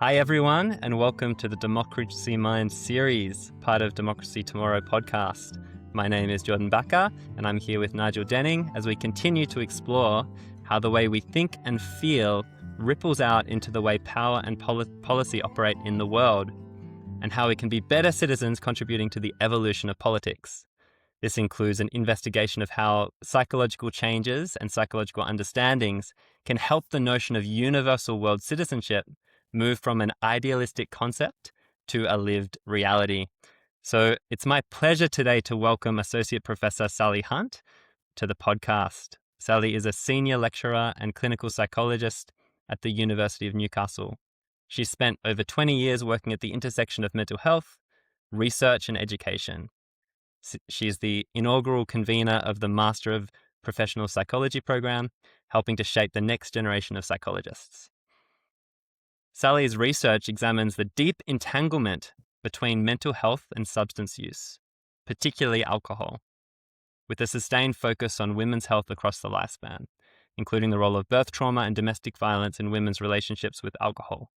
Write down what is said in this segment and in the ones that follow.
Hi everyone, and welcome to the Democracy Mind series, part of Democracy Tomorrow podcast. My name is Jordan Bakker, and I'm here with Nigel Denning as we continue to explore how the way we think and feel ripples out into the way power and policy operate in the world, and how we can be better citizens contributing to the evolution of politics. This includes an investigation of how psychological changes and psychological understandings can help the notion of universal world citizenship move from an idealistic concept to a lived reality. So it's my pleasure today to welcome Associate Professor Sally Hunt to the podcast. Sally is a senior lecturer and clinical psychologist at the University of Newcastle. She spent over 20 years working at the intersection of mental health, research, and education. She's the inaugural convener of the Master of Professional Psychology program, helping to shape the next generation of psychologists. Sally's research examines the deep entanglement between mental health and substance use, particularly alcohol, with a sustained focus on women's health across the lifespan, including the role of birth trauma and domestic violence in women's relationships with alcohol.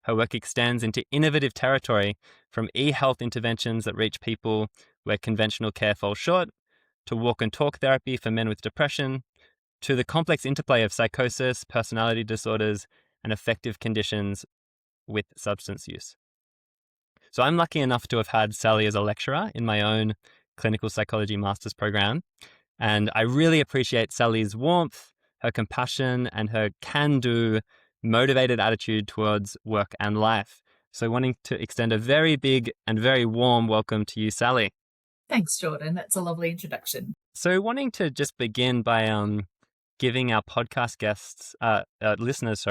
Her work extends into innovative territory, from e-health interventions that reach people where conventional care falls short, to walk and talk therapy for men with depression, to the complex interplay of psychosis, personality disorders, and affective conditions with substance use. So I'm lucky enough to have had Sally as a lecturer in my own clinical psychology master's program, and I really appreciate Sally's warmth, her compassion, and her can-do, motivated attitude towards work and life. So wanting to extend a very big and very warm welcome to you, Sally. Thanks, Jordan. That's a lovely introduction. So wanting to just begin by giving our podcast guests, listeners,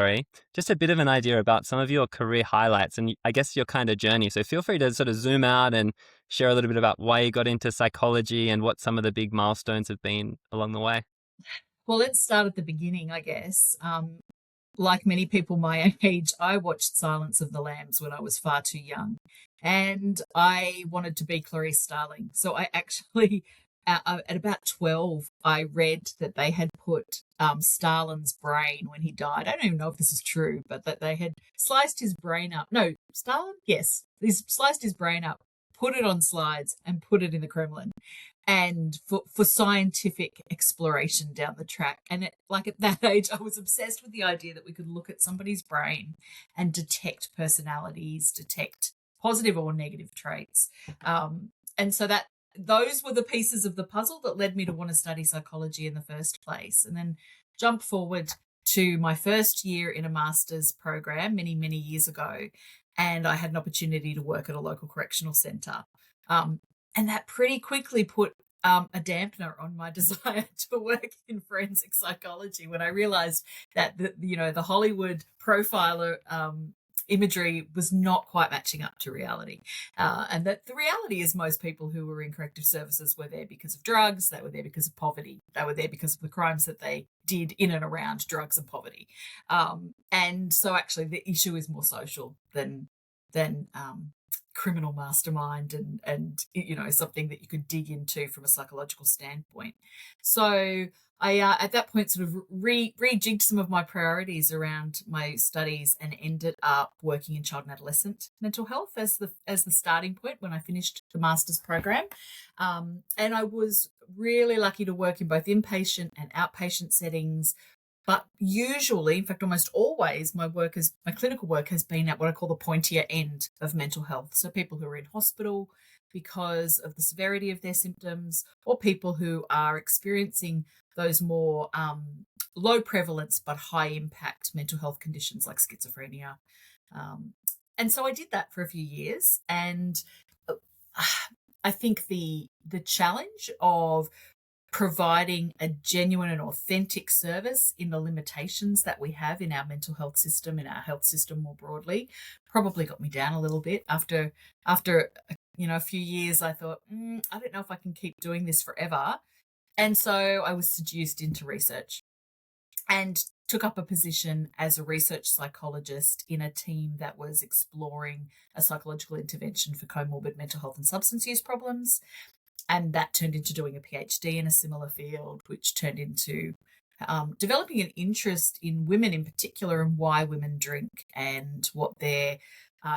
just a bit of an idea about some of your career highlights and I guess your kind of journey. So feel free to sort of zoom out and share a little bit about why you got into psychology and what some of the big milestones have been along the way. Well, let's start at the beginning, I guess. Like many people my age, I watched Silence of the Lambs when I was far too young, and I wanted to be Clarice Starling. So I actually, at about 12, I read that they had put Stalin's brain when he died. I don't even know if this is true, but that they had sliced his brain up. No, Stalin? Yes. They sliced his brain up, put it on slides, and put it in the Kremlin. And for scientific exploration down the track. And at that age, I was obsessed with the idea that we could look at somebody's brain and detect personalities, detect positive or negative traits. And so those were the pieces of the puzzle that led me to want to study psychology in the first place. And then jump forward to my first year in a master's program many, many years ago. And I had an opportunity to work at a local correctional centre. And that pretty quickly put a dampener on my desire to work in forensic psychology when I realized that the Hollywood profiler imagery was not quite matching up to reality. And that the reality is most people who were in corrective services were there because of drugs, they were there because of poverty, they were there because of the crimes that they did in and around drugs and poverty. And so actually the issue is more social than criminal mastermind and something that you could dig into from a psychological standpoint. So I at that point sort of rejigged some of my priorities around my studies and ended up working in child and adolescent mental health as the starting point when I finished the master's program. And I was really lucky to work in both inpatient and outpatient settings. But usually, in fact, almost always, my clinical work has been at what I call the pointier end of mental health. So people who are in hospital because of the severity of their symptoms, or people who are experiencing those more low prevalence but high impact mental health conditions like schizophrenia. And so I did that for a few years. And I think the challenge of providing a genuine and authentic service in the limitations that we have in our mental health system, in our health system more broadly, probably got me down a little bit. After a few years, I thought, I don't know if I can keep doing this forever. And so I was seduced into research and took up a position as a research psychologist in a team that was exploring a psychological intervention for comorbid mental health and substance use problems. And that turned into doing a PhD in a similar field, which turned into developing an interest in women in particular and why women drink and what their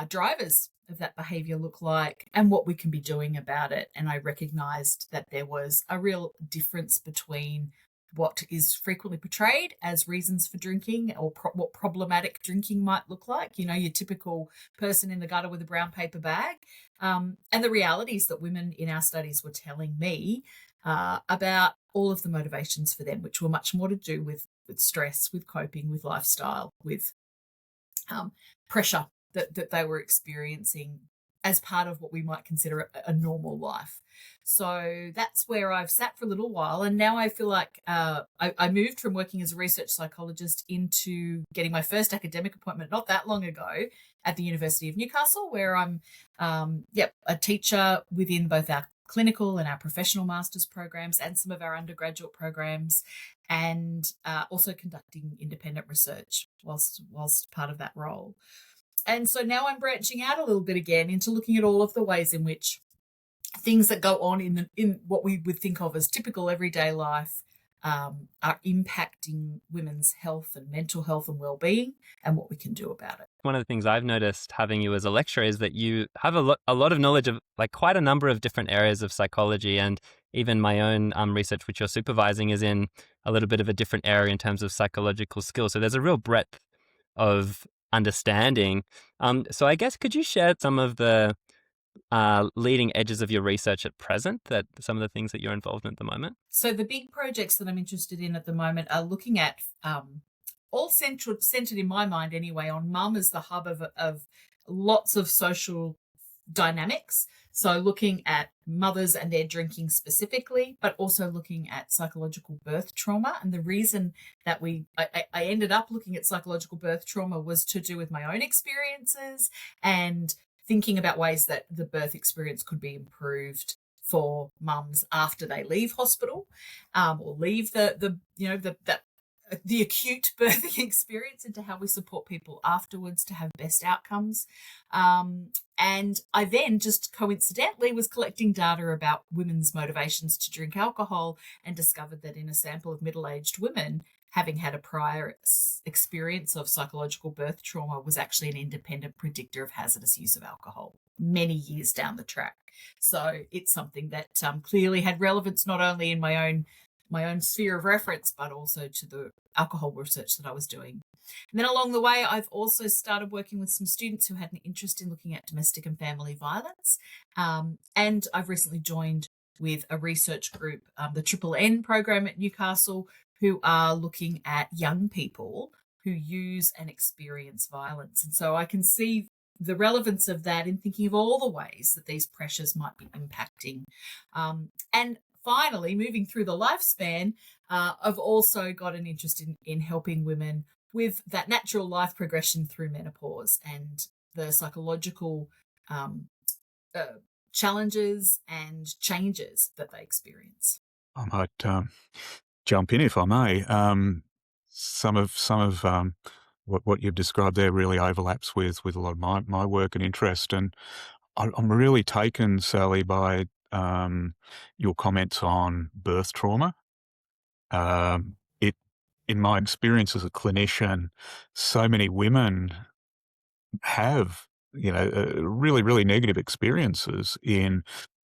drivers of that behavior look like and what we can be doing about it. And I recognized that there was a real difference between what is frequently portrayed as reasons for drinking or what problematic drinking might look like, your typical person in the gutter with a brown paper bag, and the realities that women in our studies were telling me about all of the motivations for them, which were much more to do with stress, with coping, with lifestyle, with pressure that they were experiencing as part of what we might consider a normal life. So that's where I've sat for a little while. And now I feel like I moved from working as a research psychologist into getting my first academic appointment not that long ago at the University of Newcastle, where I'm a teacher within both our clinical and our professional master's programs and some of our undergraduate programs, and also conducting independent research whilst part of that role. And so now I'm branching out a little bit again into looking at all of the ways in which things that go on in what we would think of as typical everyday life are impacting women's health and mental health and well-being, and what we can do about it. One of the things I've noticed having you as a lecturer is that you have a lot of knowledge of like quite a number of different areas of psychology, and even my own research, which you're supervising, is in a little bit of a different area in terms of psychological skills. So there's a real breadth of understanding. So I guess could you share some of the leading edges of your research at present, that some of the things that you're involved in at the moment? So the big projects that I'm interested in at the moment are looking at all centered in my mind anyway on mum as the hub of lots of social dynamics. So looking at mothers and their drinking specifically, but also looking at psychological birth trauma. And the reason that I ended up looking at psychological birth trauma was to do with my own experiences and thinking about ways that the birth experience could be improved for mums after they leave hospital, or leave the acute birthing experience, into how we support people afterwards to have best outcomes. And I then just coincidentally was collecting data about women's motivations to drink alcohol and discovered that in a sample of middle-aged women, having had a prior experience of psychological birth trauma was actually an independent predictor of hazardous use of alcohol many years down the track. So it's something that clearly had relevance not only in my own sphere of reference, but also to the alcohol research that I was doing. And then along the way, I've also started working with some students who had an interest in looking at domestic and family violence. And I've recently joined with a research group, the N program at Newcastle, who are looking at young people who use and experience violence. And so I can see the relevance of that in thinking of all the ways that these pressures might be impacting. And finally, moving through the lifespan, I've also got an interest in helping women with that natural life progression through menopause and the psychological challenges and changes that they experience. I might jump in if I may. Some of what you've described there really overlaps with a lot of my work and interest, and I'm really taken, Sally, by your comments on birth trauma. In my experience as a clinician, so many women have really, really negative experiences in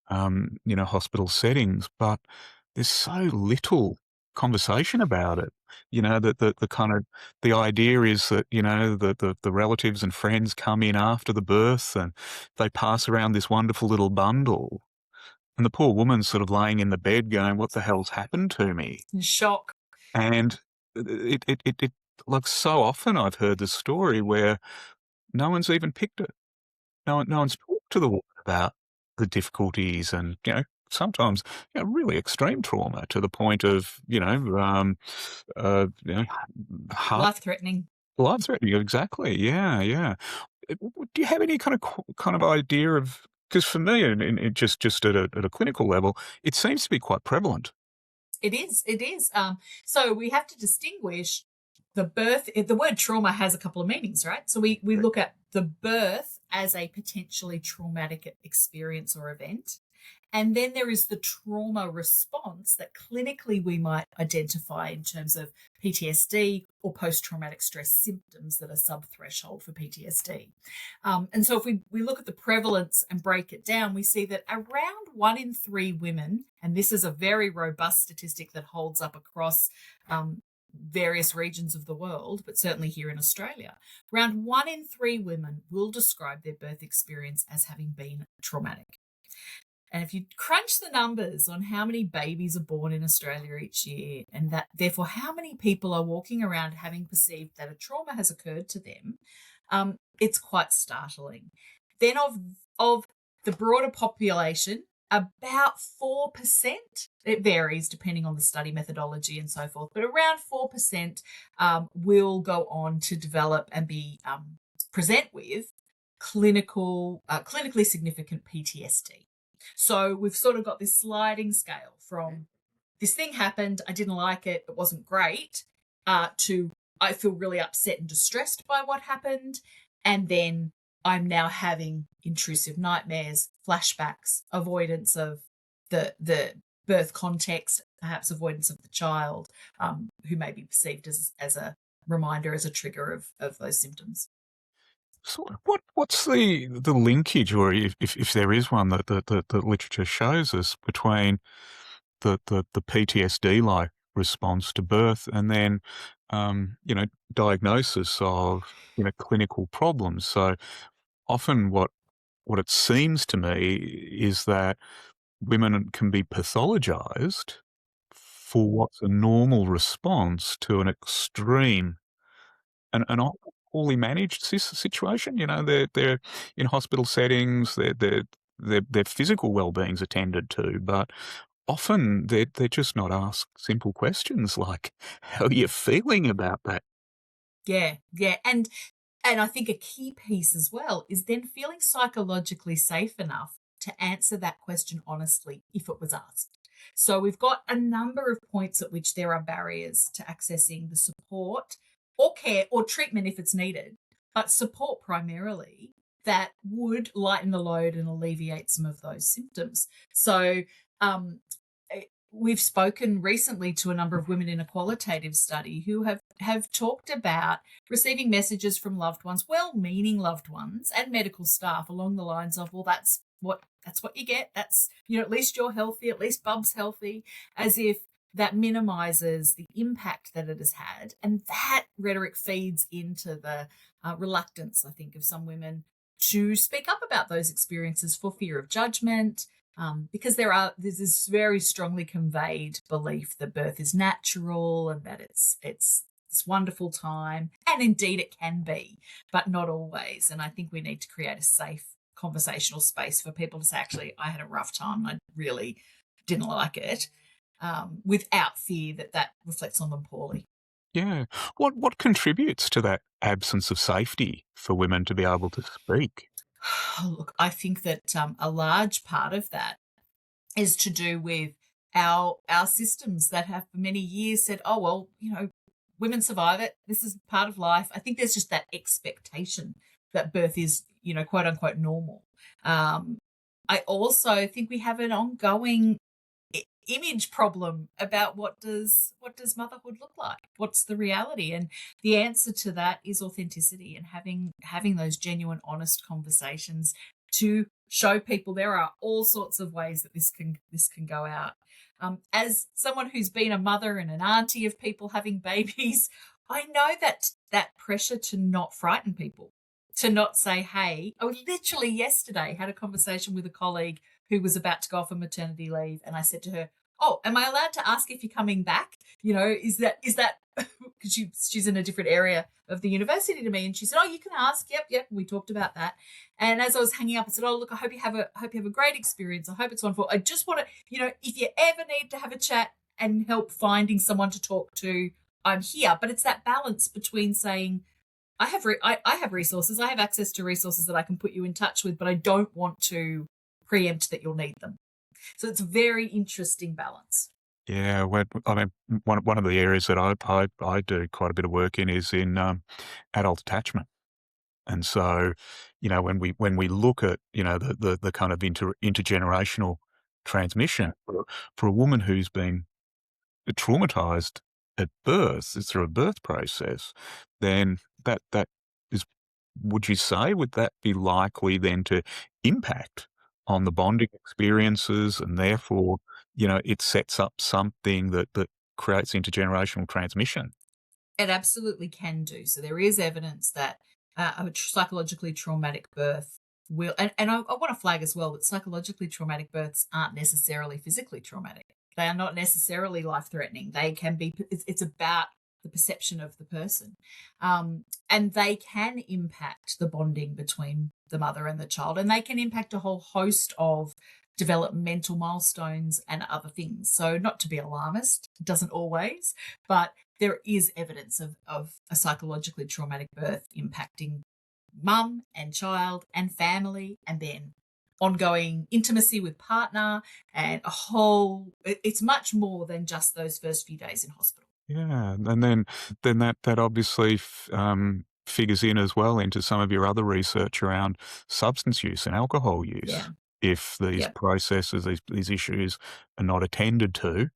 hospital settings, but there's so little conversation about it. The kind of the idea is that the relatives and friends come in after the birth and they pass around this wonderful little bundle, and the poor woman's sort of laying in the bed going, "What the hell's happened to me?" In shock. And it like so often I've heard the story where no one's even picked it. No one's talked to the woman about the difficulties and, sometimes, really extreme trauma to the point of, Life-threatening. Life-threatening, exactly. Yeah. Do you have any kind of idea of, because for me, and just at a clinical level, it seems to be quite prevalent. It is. So we have to distinguish the birth. The word trauma has a couple of meanings, right? So we look at the birth as a potentially traumatic experience or event. And then there is the trauma response that clinically we might identify in terms of PTSD or post-traumatic stress symptoms that are sub-threshold for PTSD. And so if we look at the prevalence and break it down, we see that around 1 in 3 women, and this is a very robust statistic that holds up across various regions of the world, but certainly here in Australia, around 1 in 3 women will describe their birth experience as having been traumatic. And if you crunch the numbers on how many babies are born in Australia each year, and that therefore how many people are walking around having perceived that a trauma has occurred to them, it's quite startling. Then of the broader population, about 4%, it varies depending on the study methodology and so forth, but around 4% will go on to develop and be present with clinically significant PTSD. So we've sort of got this sliding scale from this thing happened, I didn't like it, it wasn't great, to I feel really upset and distressed by what happened, and then I'm now having intrusive nightmares, flashbacks, avoidance of the birth context, perhaps avoidance of the child, who may be perceived as a reminder, as a trigger of those symptoms. So what's the linkage, or if there is one, that the literature shows us between the PTSD-like response to birth and then diagnosis of clinical problems? So often what it seems to me is that women can be pathologized for what's a normal response to an extreme and poorly managed situation. They're in hospital settings, their physical well-being's attended to, but often they're just not asked simple questions like, "How are you feeling about that?" Yeah. And I think a key piece as well is then feeling psychologically safe enough to answer that question honestly if it was asked. So we've got a number of points at which there are barriers to accessing the support or care or treatment if it's needed, but support primarily that would lighten the load and alleviate some of those symptoms. So we've spoken recently to a number of women in a qualitative study who have talked about receiving messages from loved ones, well-meaning loved ones and medical staff along the lines of, well, that's what you get. That's, at least you're healthy, at least Bub's healthy, as if that minimizes the impact that it has had. And that rhetoric feeds into the reluctance, I think, of some women to speak up about those experiences for fear of judgment, because there's this very strongly conveyed belief that birth is natural and that it's this wonderful time. And indeed it can be, but not always. And I think we need to create a safe conversational space for people to say, actually, I had a rough time. I really didn't like it, without fear that reflects on them poorly. Yeah. What contributes to that absence of safety for women to be able to speak? Look, I think that a large part of that is to do with our systems that have for many years said, oh, well, women survive it. This is part of life. I think there's just that expectation that birth is, quote unquote normal. I also think we have an ongoing image problem about what does motherhood look like? What's the reality? And the answer to that is authenticity and having those genuine, honest conversations to show people there are all sorts of ways that this can go out. As someone who's been a mother and an auntie of people having babies, I know that pressure to not frighten people, to not say, hey, I literally yesterday had a conversation with a colleague who was about to go off on maternity leave. And I said to her, oh, am I allowed to ask if you're coming back? Is that because she's in a different area of the university to me. And she said, oh, you can ask. Yep. We talked about that. And as I was hanging up, I said, oh, look, I hope you have a great experience. I hope it's wonderful. I just want to, if you ever need to have a chat and help finding someone to talk to, I'm here. But it's that balance between saying, I have resources. I have access to resources that I can put you in touch with, but I don't want to preempt that you'll need them. So it's a very interesting balance. Yeah, one of the areas that I do quite a bit of work in is in adult attachment, and so when we look at the kind of intergenerational transmission. For a woman who's been traumatized at birth, through a birth process, then that is, would you say, would that be likely then to impact on the bonding experiences, and therefore, it sets up something that creates intergenerational transmission? It absolutely can do. So there is evidence that a psychologically traumatic birth will, and I want to flag as well that psychologically traumatic births aren't necessarily physically traumatic. They are not necessarily life-threatening. They can be, it's about the perception of the person. And they can impact the bonding between the mother and the child, and they can impact a whole host of developmental milestones and other things. So not to be alarmist, it doesn't always, but there is evidence of a psychologically traumatic birth impacting mum and child and family, and then ongoing intimacy with partner, and it's much more than just those first few days in hospital. Yeah, and then that obviously figures in as well into some of your other research around substance use and alcohol use. Yeah. If these Yep. processes, these issues are not attended to,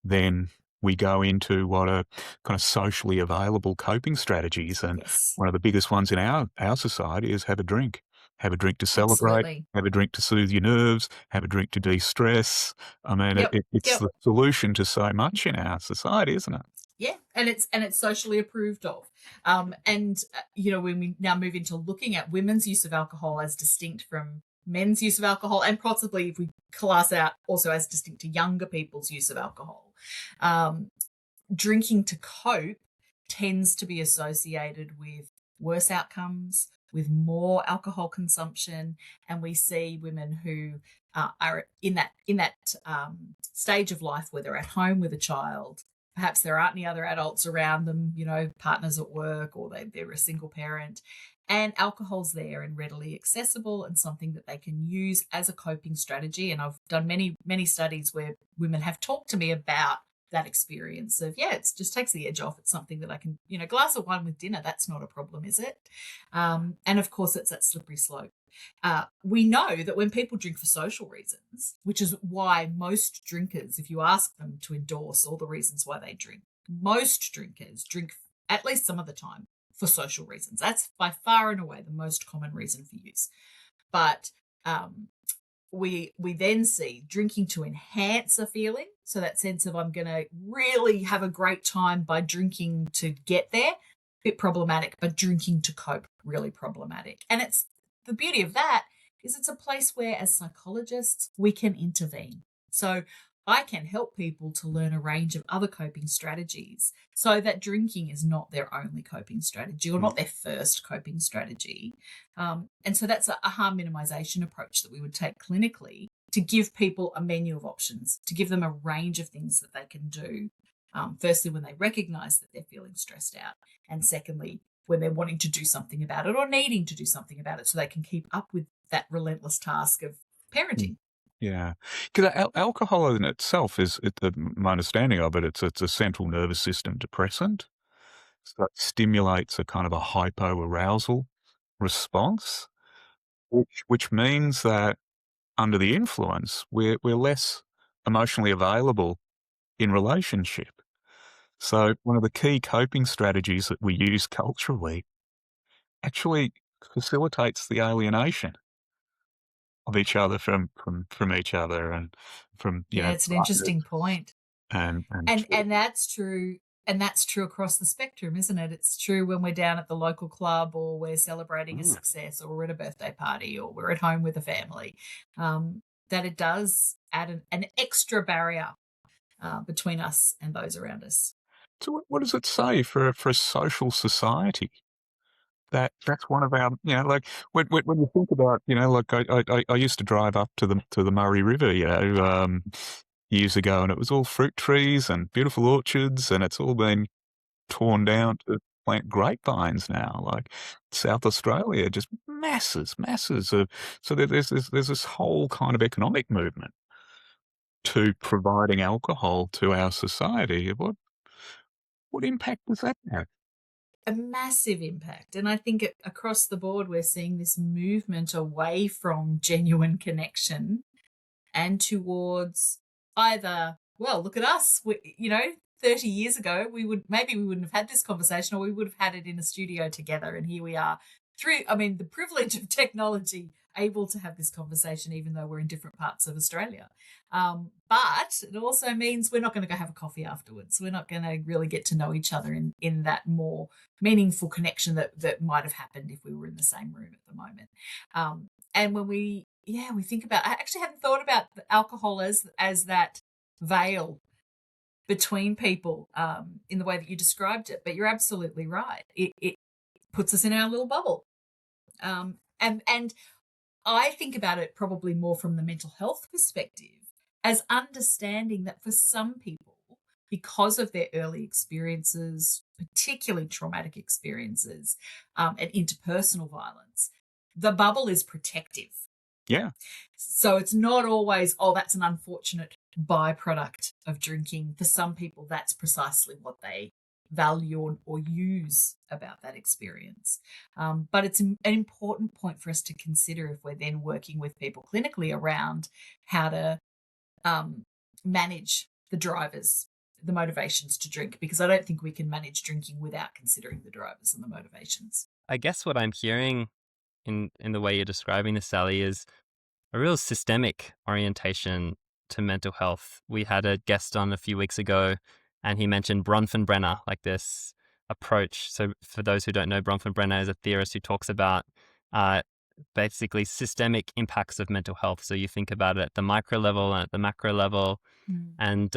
then we go into what are kind of socially available coping strategies. And Yes. one of the biggest ones in our society is have a drink. Have a drink to celebrate, Absolutely. have a drink to soothe your nerves, have a drink to de-stress. I mean, Yep. it's Yep. the solution to so much in our society, isn't it? Yeah, and it's socially approved of. When we now move into looking at women's use of alcohol as distinct from men's use of alcohol, and possibly if we class out also as distinct to younger people's use of alcohol, drinking to cope tends to be associated with worse outcomes, with more alcohol consumption, and we see women who are in that stage of life where they're at home with a child. Perhaps there aren't any other adults around them, partners at work, or they're a single parent, and alcohol's there and readily accessible and something that they can use as a coping strategy. And I've done many, many studies where women have talked to me about that experience of, it just takes the edge off. It's something that I can, glass of wine with dinner, that's not a problem, is it? And of course, it's that slippery slope. We know that when people drink for social reasons, which is why most drinkers, if you ask them to endorse all the reasons why they drink, most drinkers drink at least some of the time for social reasons. That's by far and away the most common reason for use. But we then see drinking to enhance a feeling. So that sense of I'm going to really have a great time by drinking to get there, bit problematic, but drinking to cope, really problematic. And it's the beauty of that is it's a place where as psychologists, we can intervene. So I can help people to learn a range of other coping strategies so that drinking is not their only coping strategy or not their first coping strategy. And so that's a harm minimization approach that we would take clinically to give people a menu of options, to give them a range of things that they can do. Firstly, when they recognize that they're feeling stressed out, and secondly, when they're wanting to do something about it or needing to do something about it so they can keep up with that relentless task of parenting. Yeah, because alcohol in itself my understanding of it, it's a central nervous system depressant. So it stimulates a kind of a hypoarousal response, which means that under the influence, we're less emotionally available in relationship. So one of the key coping strategies that we use culturally actually facilitates the alienation of each other from each other and from It's an partners interesting point. and And that's true. And that's true across the spectrum, isn't it? It's true when we're down at the local club, or we're celebrating a success, or we're at a birthday party, or we're at home with a family, that it does add an extra barrier between us and those around us. So what does it say for a social society? That's one of our, like when you think about, like I used to drive up to the Murray River, years ago, and it was all fruit trees and beautiful orchards, and it's all been torn down to plant grapevines now. Like South Australia, just masses of. So there's this whole kind of economic movement to providing alcohol to our society. What impact does that have? A massive impact. And I think across the board, we're seeing this movement away from genuine connection and towards either, well, look at us, 30 years ago, we wouldn't have had this conversation, or we would have had it in a studio together. And here we are the privilege of technology, able to have this conversation, even though we're in different parts of Australia. But it also means we're not going to go have a coffee afterwards. We're not going to really get to know each other in that more meaningful connection that might have happened if we were in the same room at the moment. And when we think about, I actually hadn't thought about alcohol as that veil between people in the way that you described it, but you're absolutely right. It puts us in our little bubble. And I think about it probably more from the mental health perspective, as understanding that for some people, because of their early experiences, particularly traumatic experiences, and interpersonal violence, the bubble is protective. Yeah. So it's not always, that's an unfortunate byproduct of drinking. For some people, that's precisely what they value or use about that experience. But it's an important point for us to consider if we're then working with people clinically around how to manage the drivers, the motivations to drink, because I don't think we can manage drinking without considering the drivers and the motivations. I guess what I'm hearing in the way you're describing this, Sally, is a real systemic orientation to mental health. We had a guest on a few weeks ago, and he mentioned Bronfenbrenner, like this approach. So for those who don't know, Bronfenbrenner is a theorist who talks about basically systemic impacts of mental health. So you think about it at the micro level and at the macro level. And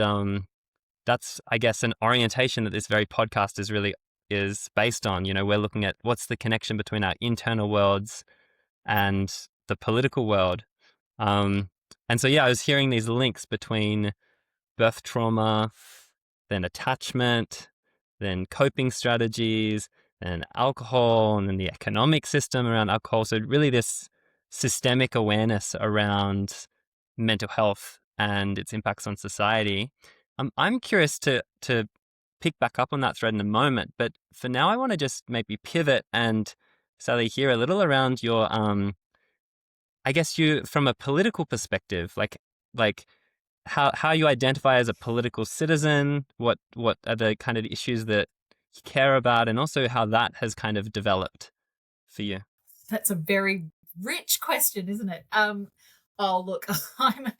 that's, I guess, an orientation that this very podcast is based on. We're looking at what's the connection between our internal worlds and the political world. And so, I was hearing these links between birth trauma, then attachment, then coping strategies, and alcohol, and then the economic system around alcohol. So really this systemic awareness around mental health and its impacts on society. I'm curious to pick back up on that thread in a moment, but for now I want to just maybe pivot and, Sally, hear a little around your I guess you, from a political perspective, like how you identify as a political citizen, what are the kind of issues that you care about, and also how that has kind of developed for you. That's a very rich question, isn't it? Look, I'm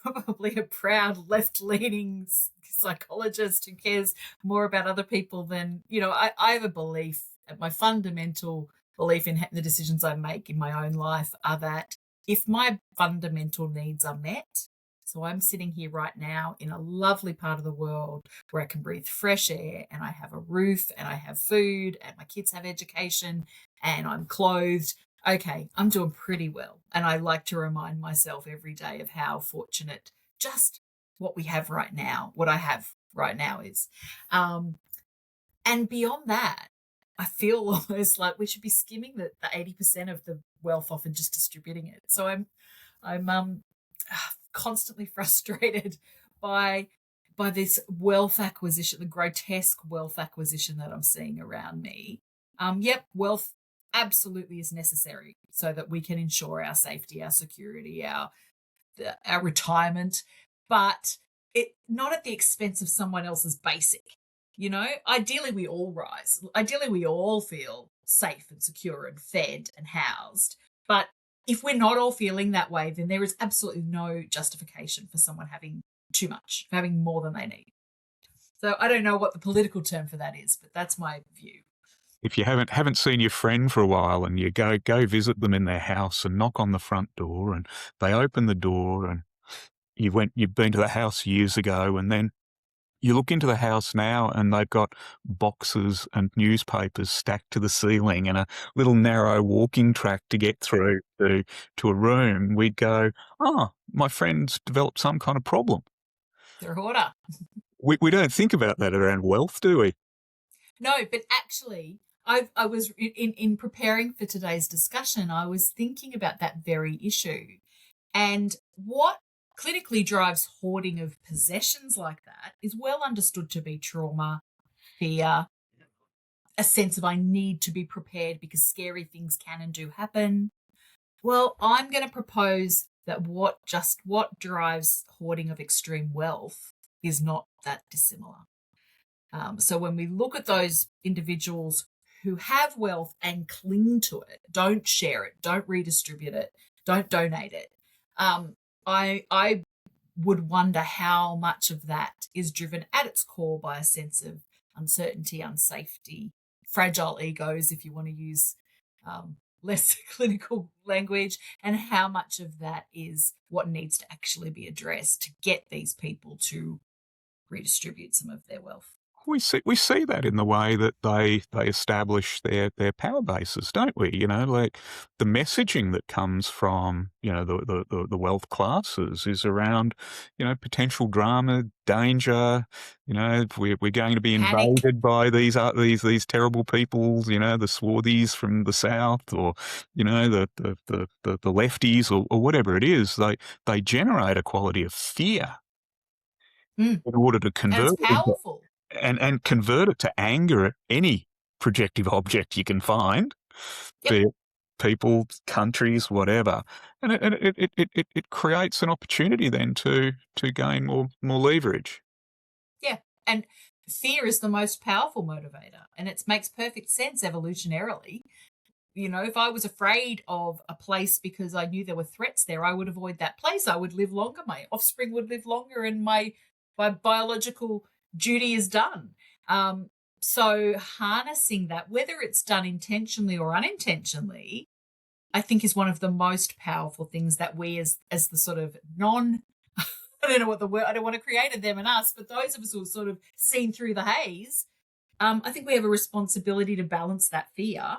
probably a proud left-leaning psychologist who cares more about other people than, I have a belief, my fundamental belief in the decisions I make in my own life are that if my fundamental needs are met, so I'm sitting here right now in a lovely part of the world where I can breathe fresh air and I have a roof and I have food and my kids have education and I'm clothed. Okay, I'm doing pretty well. And I like to remind myself every day of how fortunate just what we have right now, what I have right now is. And beyond that, I feel almost like we should be skimming the 80% of the wealth off and just distributing it. So I'm constantly frustrated by this wealth acquisition, the grotesque wealth acquisition that I'm seeing around me. Wealth absolutely is necessary so that we can ensure our safety, our security, our retirement, but it not at the expense of someone else's basic. Ideally we all rise. Ideally we all feel safe and secure and fed and housed. But if we're not all feeling that way, then there is absolutely no justification for someone having too much, having more than they need. So I don't know what the political term for that is, but that's my view. If you haven't seen your friend for a while and you go visit them in their house and knock on the front door and they open the door and you've been to the house years ago, and then you look into the house now and they've got boxes and newspapers stacked to the ceiling and a little narrow walking track to get through to a room, we'd go, my friend's developed some kind of problem. They're a hoarder. We don't think about that around wealth, do we? No, but actually, I was in preparing for today's discussion, I was thinking about that very issue and what clinically drives hoarding of possessions like that is well understood to be trauma, fear, a sense of I need to be prepared because scary things can and do happen. Well, I'm going to propose that what drives hoarding of extreme wealth is not that dissimilar. So when we look at those individuals who have wealth and cling to it, don't share it, don't redistribute it, don't donate it, I would wonder how much of that is driven at its core by a sense of uncertainty, unsafety, fragile egos, if you want to use less clinical language, and how much of that is what needs to actually be addressed to get these people to redistribute some of their wealth. We see that in the way that they establish their power bases, don't we? Like the messaging that comes from the wealth classes is around potential drama, danger. We're going to be Panic. invaded by these terrible people. The swarthies from the south, or the lefties, or whatever it is. They generate a quality of fear in order to And convert it's powerful. and convert it to anger at any projective object you can find, be it people, countries, whatever, and it creates an opportunity then to gain more leverage. Yeah, and fear is the most powerful motivator, and it makes perfect sense evolutionarily. If I was afraid of a place because I knew there were threats there, I would avoid that place. I would live longer. My offspring would live longer, and my biological duty is done. So harnessing that, whether it's done intentionally or unintentionally, I think is one of the most powerful things that we as the sort of I don't know what the word, I don't want to create a them and us, but those of us who have sort of seen through the haze, I think we have a responsibility to balance that fear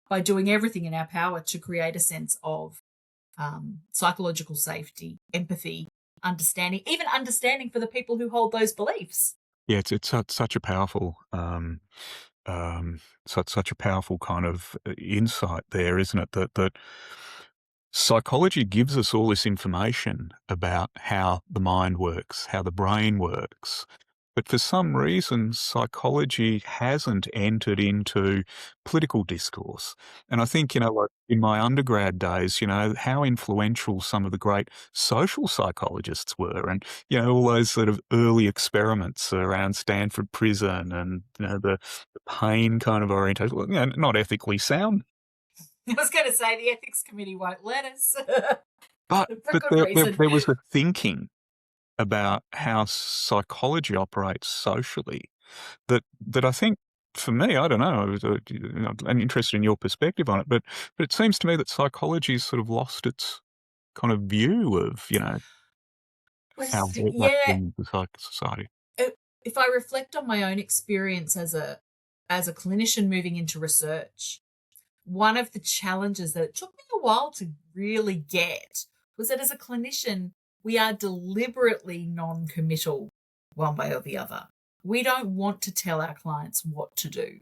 by doing everything in our power to create a sense of psychological safety, empathy, understanding, even understanding for the people who hold those beliefs. Yeah, it's such a powerful such a powerful kind of insight there, isn't it? That psychology gives us all this information about how the mind works, how the brain works. But for some reason, psychology hasn't entered into political discourse. And I think, like in my undergrad days, how influential some of the great social psychologists were, and, all those sort of early experiments around Stanford Prison and, the pain kind of orientation, not ethically sound. I was going to say the ethics committee won't let us. But For good reason. there was a thinking about how psychology operates socially that I think, for me, I don't know, I'm interested in your perspective on it, but it seems to me that psychology's sort of lost its kind of view of, how Yeah. the society. If I reflect on my own experience as a clinician moving into research, one of the challenges that it took me a while to really get was that as a clinician, we are deliberately non-committal one way or the other. We don't want to tell our clients what to do.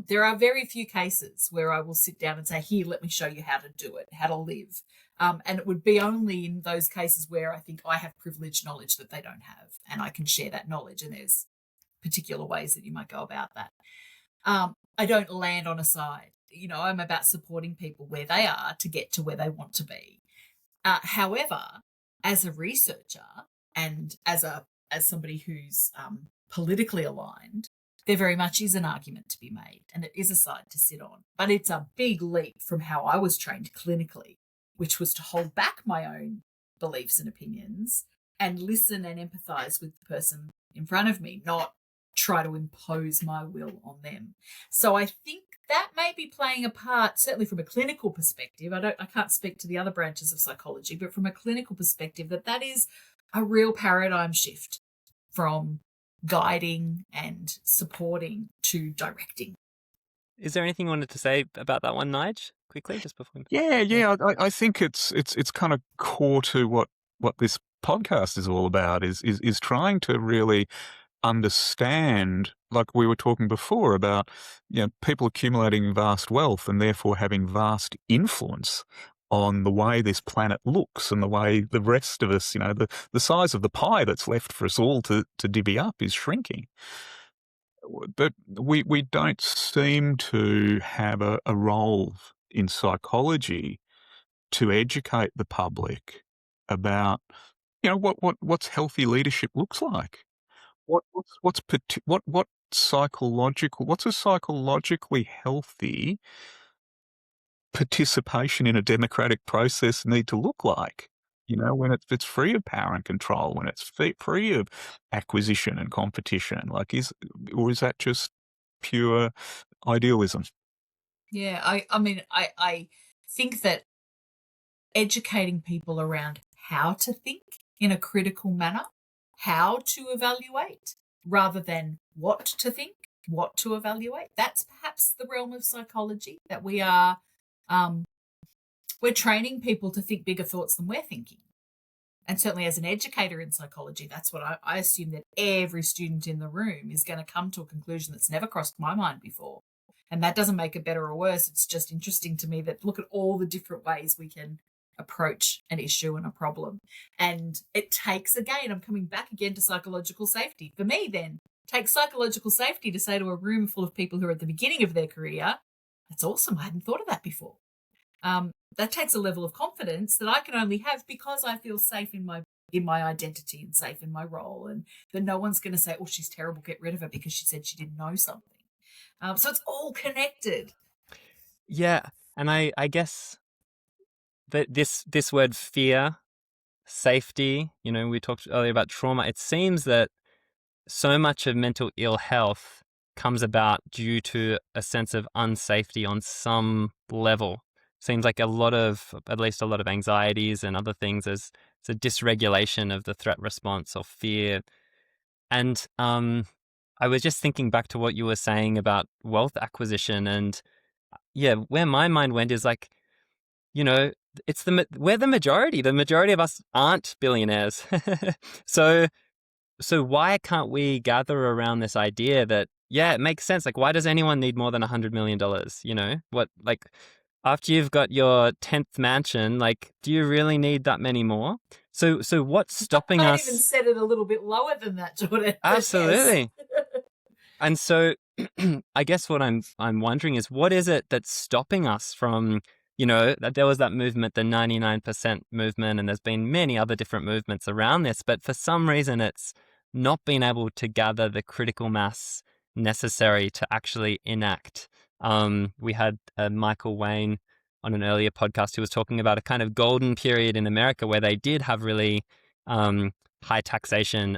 There are very few cases where I will sit down and say, here, let me show you how to do it, how to live. And it would be only in those cases where I think I have privileged knowledge that they don't have, and I can share that knowledge, and there's particular ways that you might go about that. I don't land on a side. I'm about supporting people where they are to get to where they want to be. However, as a researcher and as somebody who's politically aligned, there very much is an argument to be made, and it is a side to sit on. But it's a big leap from how I was trained clinically, which was to hold back my own beliefs and opinions and listen and empathise with the person in front of me, not try to impose my will on them. So I think that may be playing a part, certainly from a clinical perspective. I can't speak to the other branches of psychology, but from a clinical perspective, that is a real paradigm shift from guiding and supporting to directing. Is there anything you wanted to say about that one, Nigel, quickly, just before? Yeah. I think it's kind of core to what this podcast is all about, is trying to really understand, like we were talking before about, people accumulating vast wealth and therefore having vast influence on the way this planet looks and the way the rest of us, the size of the pie that's left for us all to divvy up is shrinking. But we don't seem to have a role in psychology to educate the public about, what's healthy leadership looks like. What's a psychologically healthy participation in a democratic process need to look like? When it's free of power and control, when it's free of acquisition and competition, is that just pure idealism? Yeah, I mean, I think that educating people around how to think in a critical manner, how to evaluate, rather than what to think, what to evaluate. That's perhaps the realm of psychology that we're training people to think bigger thoughts than we're thinking. And certainly as an educator in psychology, that's what I assume, that every student in the room is going to come to a conclusion that's never crossed my mind before. And that doesn't make it better or worse. It's just interesting to me that look at all the different ways we can approach an issue and a problem. And it takes, again, I'm coming back again to psychological safety. For me, then, takes psychological safety to say to a room full of people who are at the beginning of their career, that's awesome. I hadn't thought of that before. That takes a level of confidence that I can only have because I feel safe in my identity and safe in my role, and that no one's going to say, oh, she's terrible, get rid of her because she said she didn't know something. So it's all connected. Yeah. And I guess that this word fear, safety, we talked earlier about trauma. It seems that so much of mental ill health comes about due to a sense of unsafety on some level. Seems like at least a lot of anxieties and other things as it's a dysregulation of the threat response or fear. And I was just thinking back to what you were saying about wealth acquisition, and yeah, where my mind went is like, we're the majority. The majority of us aren't billionaires. So why can't we gather around this idea that, yeah, it makes sense. Like, why does anyone need more than $100 million? After you've got your 10th mansion, do you really need that many more? So what's stopping us? I even said it a little bit lower than that, Jordan. Absolutely. Yes. And so I guess what I'm wondering is, what is it that's stopping us from, that there was that movement, the 99% movement, and there's been many other different movements around this, but for some reason it's not been able to gather the critical mass necessary to actually enact. We had Michael Wayne on an earlier podcast who was talking about a kind of golden period in America where they did have really high taxation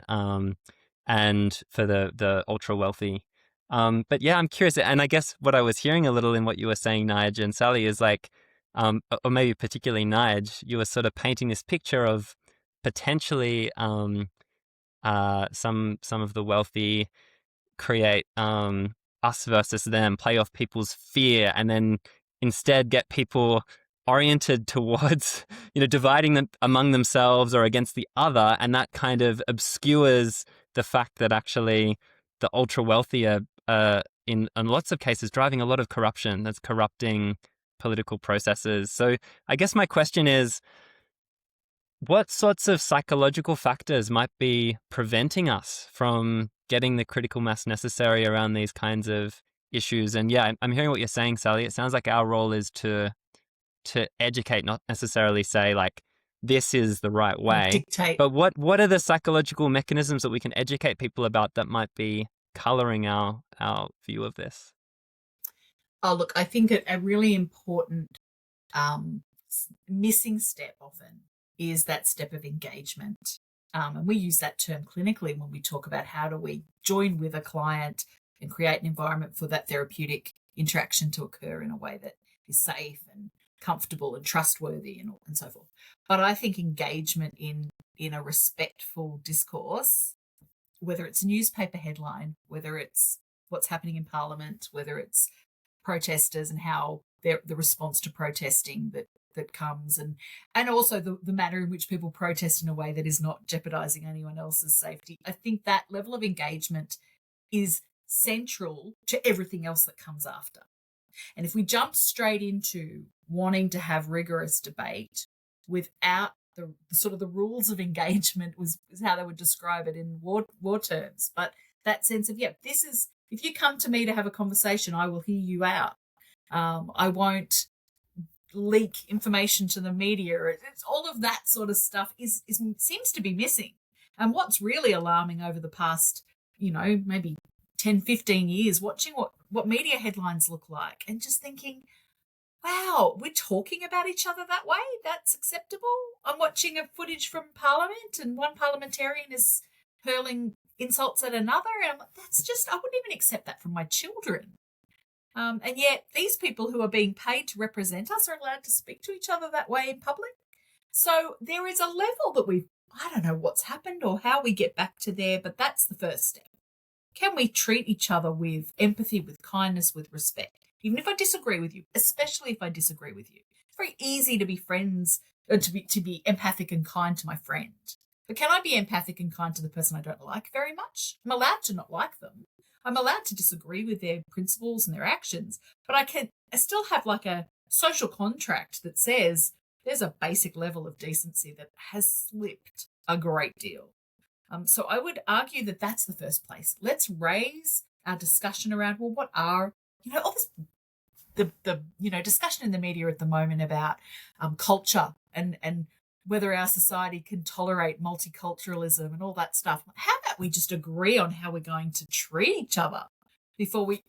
and for the ultra wealthy. But yeah, I'm curious. And I guess what I was hearing a little in what you were saying, Nigel and Sally, is or maybe particularly Nigel, you were sort of painting this picture of potentially some of the wealthy create us versus them, play off people's fear, and then instead get people oriented towards, dividing them among themselves or against the other, and that kind of obscures the fact that actually the ultra wealthy are in lots of cases driving a lot of corruption that's corrupting political processes. So I guess my question is, what sorts of psychological factors might be preventing us from getting the critical mass necessary around these kinds of issues? And yeah, I'm hearing what you're saying, Sally. It sounds like our role is to educate, not necessarily say this is the right way. Dictate. But what are the psychological mechanisms that we can educate people about that might be coloring our view of this? Oh, look, I think a really important missing step often is that step of engagement. And we use that term clinically when we talk about how do we join with a client and create an environment for that therapeutic interaction to occur in a way that is safe and comfortable and trustworthy and so forth. But I think engagement in a respectful discourse, whether it's a newspaper headline, whether it's what's happening in Parliament, whether it's protesters and how the response to protesting that comes, and also the manner in which people protest in a way that is not jeopardizing anyone else's safety. I think that level of engagement is central to everything else that comes after. And if we jump straight into wanting to have rigorous debate without the sort of the rules of engagement is how they would describe it in war terms, but that sense of, this is, if you come to me to have a conversation, I will hear you out. I won't leak information to the media. It's all of that sort of stuff seems to be missing. And what's really alarming over the past, maybe 10, 15 years, watching what media headlines look like and just thinking, wow, we're talking about each other that way? That's acceptable? I'm watching a footage from Parliament and one parliamentarian is hurling insults at another. And I'm like, I wouldn't even accept that from my children. And yet these people who are being paid to represent us are allowed to speak to each other that way in public. So there is a level that I don't know what's happened or how we get back to there, but that's the first step. Can we treat each other with empathy, with kindness, with respect? Even if I disagree with you, especially if I disagree with you. It's very easy to be friends, to be empathic and kind to my friend. But can I be empathic and kind to the person I don't like very much? I'm allowed to not like them. I'm allowed to disagree with their principles and their actions, but I still have like a social contract that says there's a basic level of decency that has slipped a great deal. So I would argue that that's the first place. Let's raise our discussion around, well, what are, all this, the discussion in the media at the moment about culture and whether our society can tolerate multiculturalism and all that stuff. How about we just agree on how we're going to treat each other before we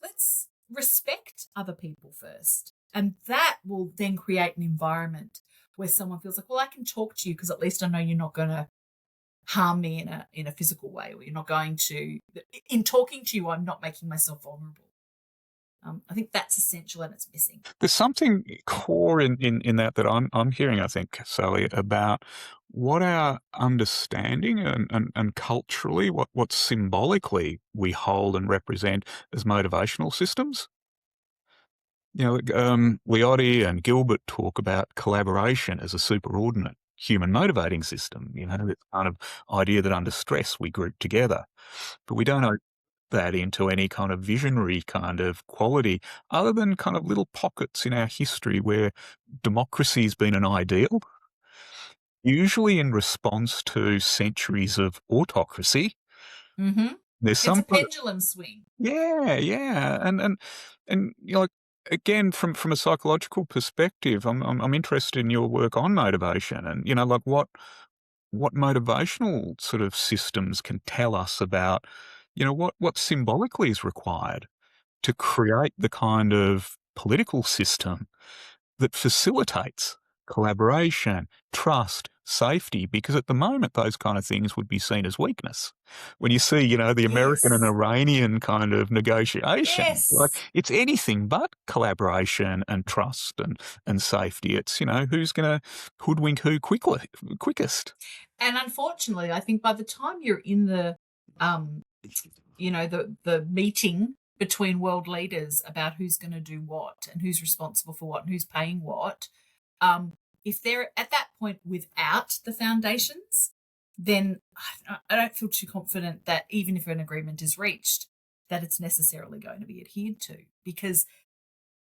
let's respect other people first. And that will then create an environment where someone feels like, well, I can talk to you because at least I know you're not going to harm me in a physical way, or you're not going to, in talking to you, I'm not making myself vulnerable. I think that's essential and it's missing. There's something core in that I'm hearing, I think, Sally, about what our understanding and culturally, what symbolically we hold and represent as motivational systems. Leotti and Gilbert talk about collaboration as a superordinate human motivating system. This kind of idea that under stress we group together. But we don't know that into any kind of visionary kind of quality other than kind of little pockets in our history where democracy's been an ideal, usually in response to centuries of autocracy. Mm-hmm. There's It's a pendulum swing. Yeah. And again, from a psychological perspective, I'm interested in your work on motivation and, what motivational sort of systems can tell us about, what symbolically is required to create the kind of political system that facilitates collaboration, trust, safety, because at the moment those kind of things would be seen as weakness. When you see, the American and Iranian kind of negotiation, it's anything but collaboration and trust and safety. It's, who's going to hoodwink who quickest. And unfortunately, I think by the time you're in the meeting between world leaders about who's going to do what and who's responsible for what and who's paying what, if they're at that point without the foundations, then I don't feel too confident that even if an agreement is reached, that it's necessarily going to be adhered to, because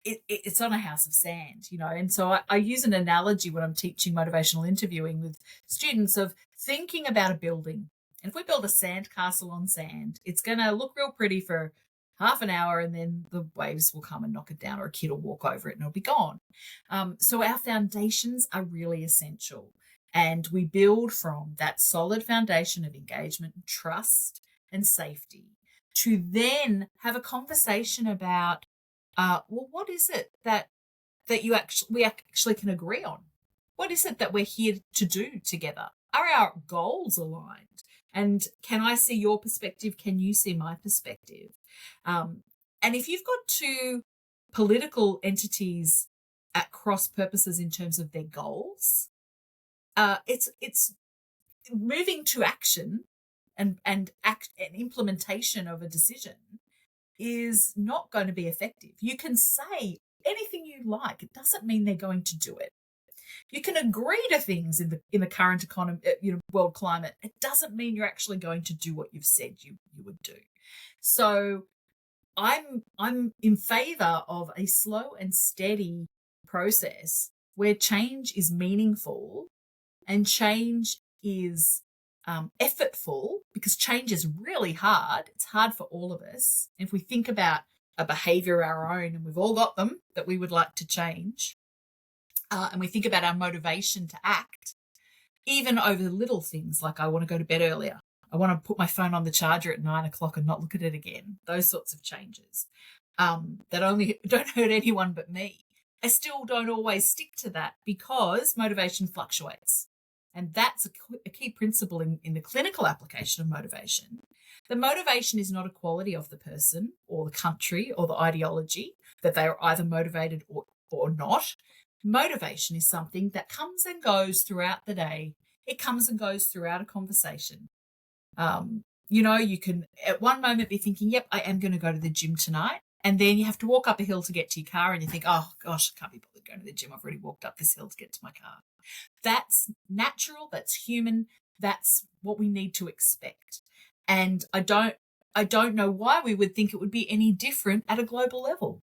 it's on a house of sand, And so I use an analogy when I'm teaching motivational interviewing with students of thinking about a building. And if we build a sand castle on sand, it's going to look real pretty for half an hour and then the waves will come and knock it down, or a kid will walk over it and it'll be gone. So our foundations are really essential. And we build from that solid foundation of engagement, trust and safety to then have a conversation about, what is it that we actually can agree on? What is it that we're here to do together? Are our goals aligned? And can I see your perspective? Can you see my perspective? And if you've got two political entities at cross purposes in terms of their goals, it's moving to action and implementation of a decision is not going to be effective. You can say anything you like. It doesn't mean they're going to do it. You can agree to things in the current economy, world climate. It doesn't mean you're actually going to do what you've said you would do. So I'm in favor of a slow and steady process where change is meaningful and change is effortful, because change is really hard. It's hard for all of us. If we think about a behavior of our own, and we've all got them that we would like to change, and we think about our motivation to act, even over little things like I want to go to bed earlier, I want to put my phone on the charger at 9 o'clock and not look at it again, those sorts of changes that only don't hurt anyone but me. I still don't always stick to that because motivation fluctuates. And that's a key principle in the clinical application of motivation. The motivation is not a quality of the person or the country or the ideology, that they are either motivated or not. Motivation is something that comes and goes throughout the day. It comes and goes throughout a conversation. You can at one moment be thinking, yep, I am going to go to the gym tonight. And then you have to walk up a hill to get to your car and you think, oh, gosh, I can't be bothered going to the gym. I've already walked up this hill to get to my car. That's natural. That's human. That's what we need to expect. And I don't know why we would think it would be any different at a global level.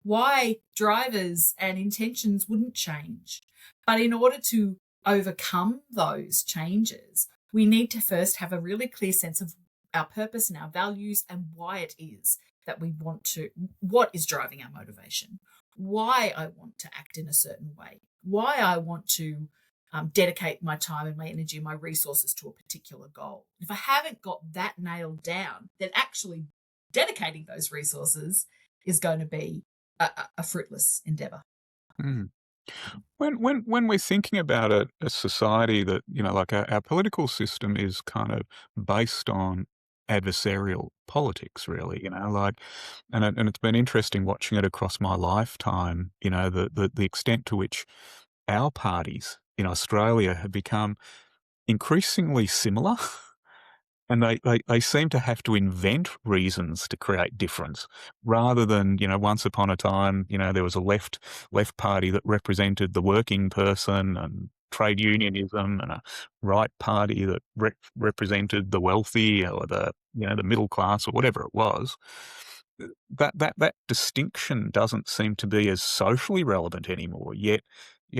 Why drivers and intentions wouldn't change. But in order to overcome those changes, we need to first have a really clear sense of our purpose and our values and why it is that we want to, what is driving our motivation, why I want to act in a certain way, why I want to dedicate my time and my energy and my resources to a particular goal. If I haven't got that nailed down, then actually dedicating those resources is going to be a fruitless endeavor. Mm. When we're thinking about a society that, like our political system is kind of based on adversarial politics, really, and it's been interesting watching it across my lifetime, the extent to which our parties in Australia have become increasingly similar. And they seem to have to invent reasons to create difference rather than, once upon a time, there was a left party that represented the working person and trade unionism, and a right party that represented the wealthy or the middle class or whatever it was. That distinction doesn't seem to be as socially relevant anymore, yet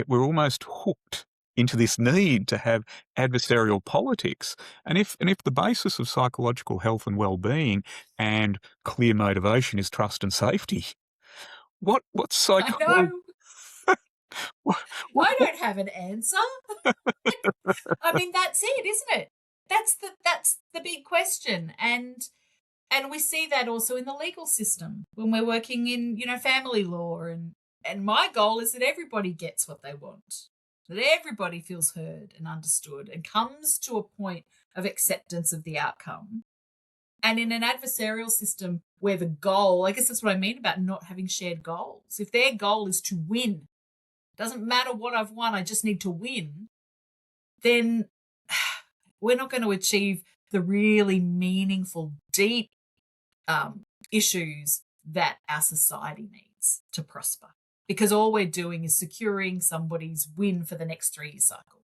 we're almost hooked into this need to have adversarial politics. And if the basis of psychological health and well-being and clear motivation is trust and safety, what psychology? I know. I don't have an answer. I mean, that's it, isn't it? That's the big question. And we see that also in the legal system when we're working in, family law. And my goal is that everybody gets what they want, that everybody feels heard and understood and comes to a point of acceptance of the outcome. And in an adversarial system where the goal, I guess that's what I mean about not having shared goals. If their goal is to win, doesn't matter what I've won, I just need to win, then we're not going to achieve the really meaningful, deep issues that our society needs to prosper. Because all we're doing is securing somebody's win for the next 3-year cycle.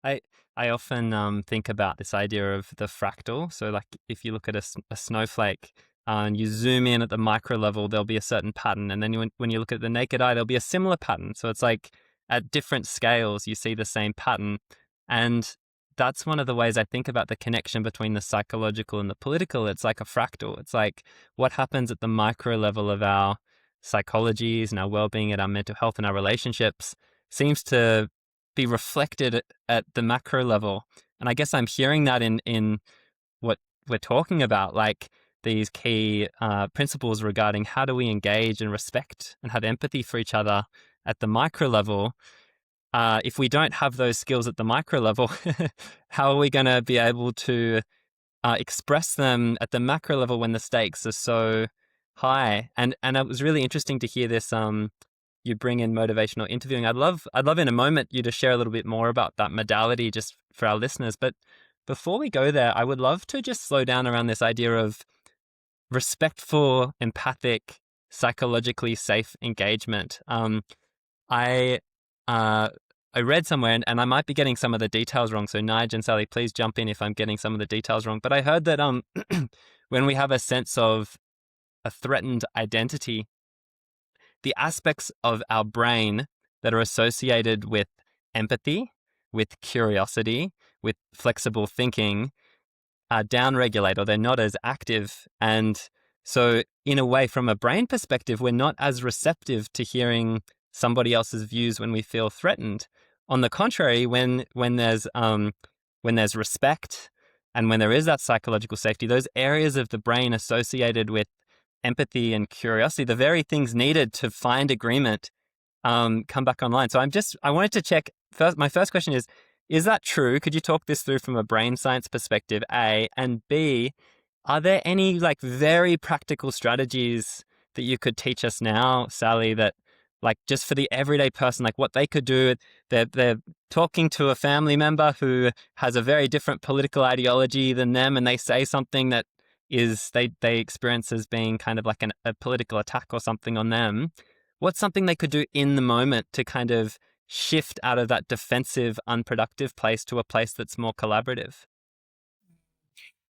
I often think about this idea of the fractal. So like if you look at a snowflake and you zoom in at the micro level, there'll be a certain pattern. And then when you look at the naked eye, there'll be a similar pattern. So it's like at different scales, you see the same pattern. And that's one of the ways I think about the connection between the psychological and the political. It's like a fractal. It's like what happens at the micro level of our psychologies and our well-being, at our mental health and our relationships seems to be reflected at the macro level. And I guess I'm hearing that in what we're talking about, like these key principles regarding how do we engage and respect and have empathy for each other at the micro level. If we don't have those skills at the micro level, how are we going to be able to express them at the macro level when the stakes are so high? And it was really interesting to hear this. You bring in motivational interviewing. I'd love in a moment you to share a little bit more about that modality just for our listeners. But before we go there, I would love to just slow down around this idea of respectful, empathic, psychologically safe engagement. I read somewhere, and I might be getting some of the details wrong. So Nigel and Sally, please jump in if I'm getting some of the details wrong. But I heard that when we have a sense of a threatened identity, the aspects of our brain that are associated with empathy, with curiosity, with flexible thinking are downregulated, or they're not as active. And So in a way, from a brain perspective, we're not as receptive to hearing somebody else's views when we feel threatened. On the contrary, when there's respect and when there is that psychological safety, those areas of the brain associated with empathy and curiosity, the very things needed to find agreement, come back online. So I wanted to check first. My first question is that true? Could you talk this through from a brain science perspective, A, and B, are there any like very practical strategies that you could teach us now, Sally, that like just for the everyday person, like what they could do? They're talking to a family member who has a very different political ideology than them, and they say something that is they experience as being kind of like a political attack or something on them. What's something they could do in the moment to kind of shift out of that defensive, unproductive place to a place that's more collaborative?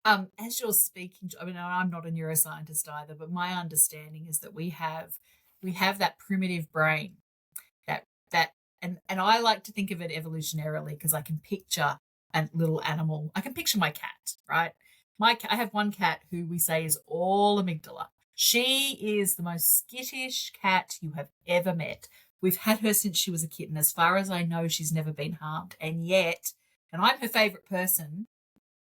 As you're speaking, I mean, I'm not a neuroscientist either, but my understanding is that we have that primitive brain that and I like to think of it evolutionarily because I can picture a little animal. I can picture my cat, right? I have one cat who we say is all amygdala. She is the most skittish cat you have ever met. We've had her since she was a kitten. As far as I know, she's never been harmed. And I'm her favorite person,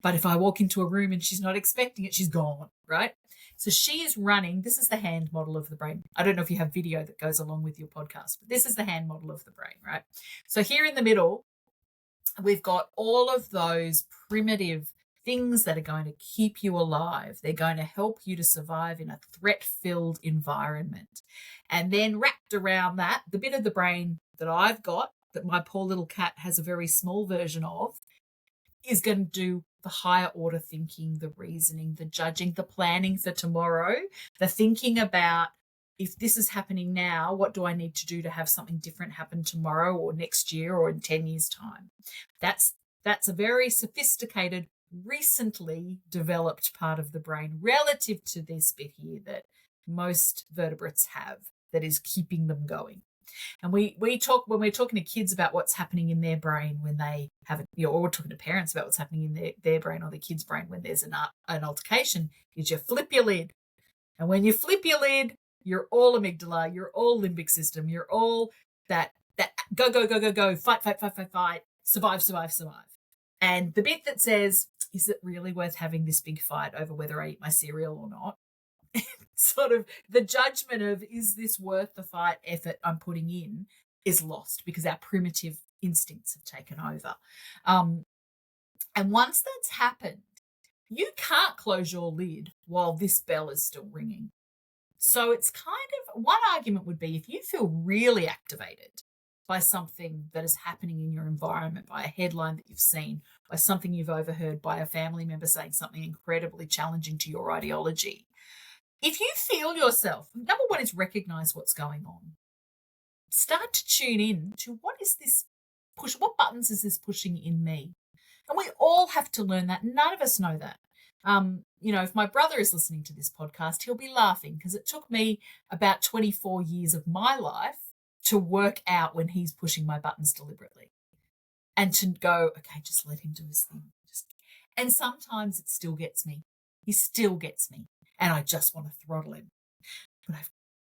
but if I walk into a room and she's not expecting it, she's gone, right? So she is running. This is the hand model of the brain. I don't know if you have video that goes along with your podcast, but this is the hand model of the brain, right? So here in the middle, we've got all of those primitive things that are going to keep you alive. They're going to help you to survive in a threat-filled environment. And then wrapped around that, the bit of the brain that I've got, that my poor little cat has a very small version of, is going to do the higher order thinking, the reasoning, the judging, the planning for tomorrow, the thinking about, if this is happening now, what do I need to do to have something different happen tomorrow or next year or in 10 years' time? That's a very sophisticated, recently developed part of the brain relative to this bit here that most vertebrates have that is keeping them going. And we talk, when we're talking to kids about what's happening in their brain when they have it, or we're talking to parents about what's happening in their brain or their kid's brain when there's an altercation, is you flip your lid. And when you flip your lid, you're all amygdala, you're all limbic system, you're all that go, fight, survive. And the bit that says, is it really worth having this big fight over whether I eat my cereal or not? Sort of the judgment of, is this worth the fight effort I'm putting in, is lost because our primitive instincts have taken over. And once that's happened, you can't close your lid while this bell is still ringing. So it's kind of, one argument would be, if you feel really activated by something that is happening in your environment, by a headline that you've seen, by something you've overheard, by a family member saying something incredibly challenging to your ideology, if you feel yourself, number one is recognize what's going on. Start to tune in to, what is this push? What buttons is this pushing in me? And we all have to learn that. None of us know that. If my brother is listening to this podcast, he'll be laughing because it took me about 24 years of my life to work out when he's pushing my buttons deliberately and to go, okay, just let him do his thing. And sometimes it still gets me. He still gets me. And I just want to throttle him.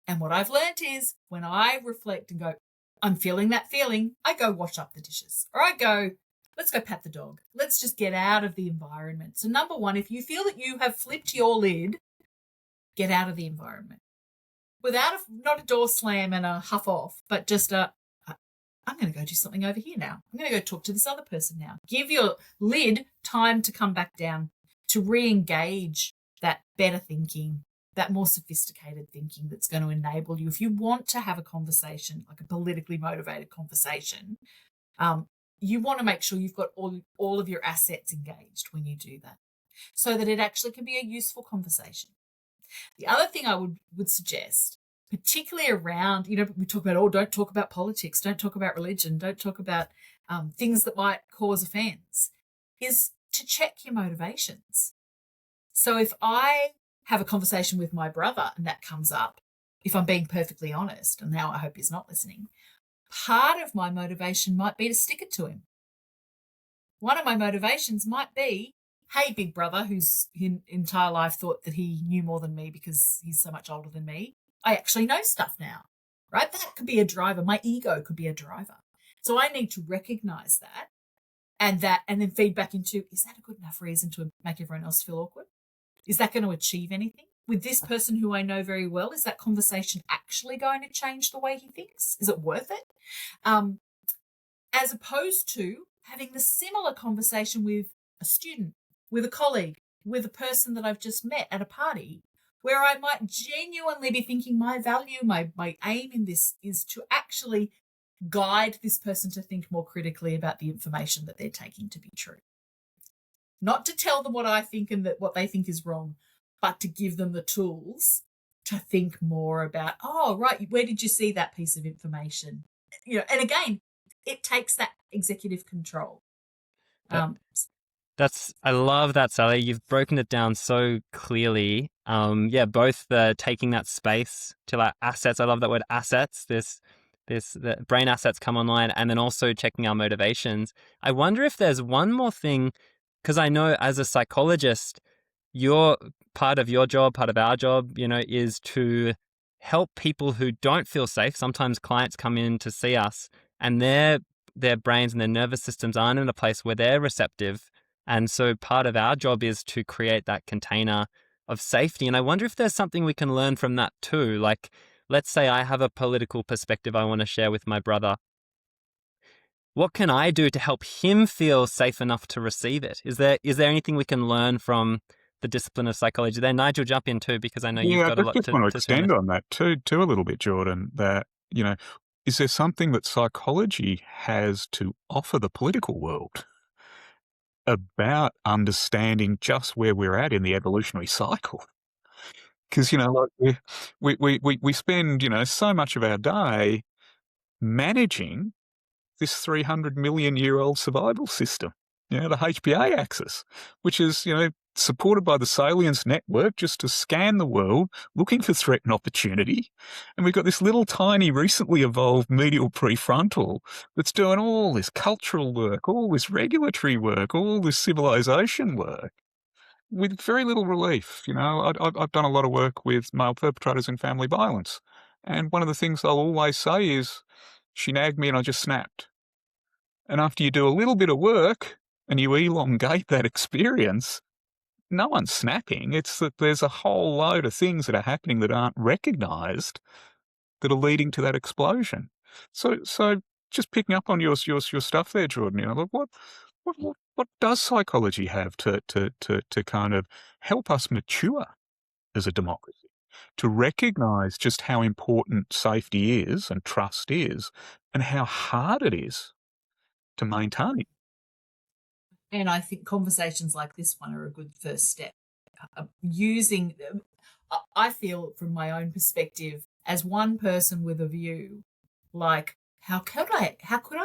And what I've learned is, when I reflect and go, I'm feeling that feeling, I go wash up the dishes. Or I go, let's go pat the dog. Let's just get out of the environment. So number one, if you feel that you have flipped your lid, get out of the environment. Not a door slam and a huff off, but just I'm going to go do something over here now. I'm going to go talk to this other person now. Give your lid time to come back down, to re-engage that better thinking, that more sophisticated thinking that's going to enable you. If you want to have a conversation, like a politically motivated conversation, you want to make sure you've got all of your assets engaged when you do that, so that it actually can be a useful conversation. The other thing I would suggest, particularly around, we talk about, don't talk about politics, don't talk about religion, don't talk about things that might cause offence, is to check your motivations. So if I have a conversation with my brother and that comes up, if I'm being perfectly honest, and now I hope he's not listening, part of my motivation might be to stick it to him. One of my motivations might be hey, big brother, whose entire life thought that he knew more than me because he's so much older than me, I actually know stuff now, right? That could be a driver. My ego could be a driver. So I need to recognize that and then feed back into, is that a good enough reason to make everyone else feel awkward? Is that going to achieve anything? With this person who I know very well, is that conversation actually going to change the way he thinks? Is it worth it? As opposed to having the similar conversation with a student, with a colleague, with a person that I've just met at a party, where I might genuinely be thinking my value, my aim in this is to actually guide this person to think more critically about the information that they're taking to be true. Not to tell them what I think and that what they think is wrong, but to give them the tools to think more about, oh, right, where did you see that piece of information? You know, and again, it takes that executive control. I love that, Sally. You've broken it down so clearly. Both the taking that space to like assets. I love that word assets. The brain assets come online, and then also checking our motivations. I wonder if there's one more thing, because I know as a psychologist, your part of your job, part of our job, is to help people who don't feel safe. Sometimes clients come in to see us, and their brains and their nervous systems aren't in a place where they're receptive. And so part of our job is to create that container of safety. And I wonder if there's something we can learn from that too. Like, let's say I have a political perspective I want to share with my brother. What can I do to help him feel safe enough to receive it? Is there anything we can learn from the discipline of psychology there? Nigel, jump in too, because I know you've got a lot to I just want to extend on that too a little bit, Jordan, that, is there something that psychology has to offer the political world about understanding just where we're at in the evolutionary cycle? Because, like we spend, so much of our day managing this 300 million year old survival system, the HPA axis, which is, supported by the salience network just to scan the world looking for threat and opportunity. And we've got this little tiny recently evolved medial prefrontal that's doing all this cultural work, all this regulatory work, all this civilization work with very little relief. I've done a lot of work with male perpetrators in family violence. And one of the things they'll always say is, she nagged me and I just snapped. And after you do a little bit of work and you elongate that experience, no one's snapping. It's that there's a whole load of things that are happening that aren't recognized that are leading to that explosion. So just picking up on your stuff there, Jordan, what does psychology have to kind of help us mature as a democracy, to recognize just how important safety is and trust is and how hard it is to maintain? And I think conversations like this one are a good first step. I feel from my own perspective, as one person with a view, like, how could I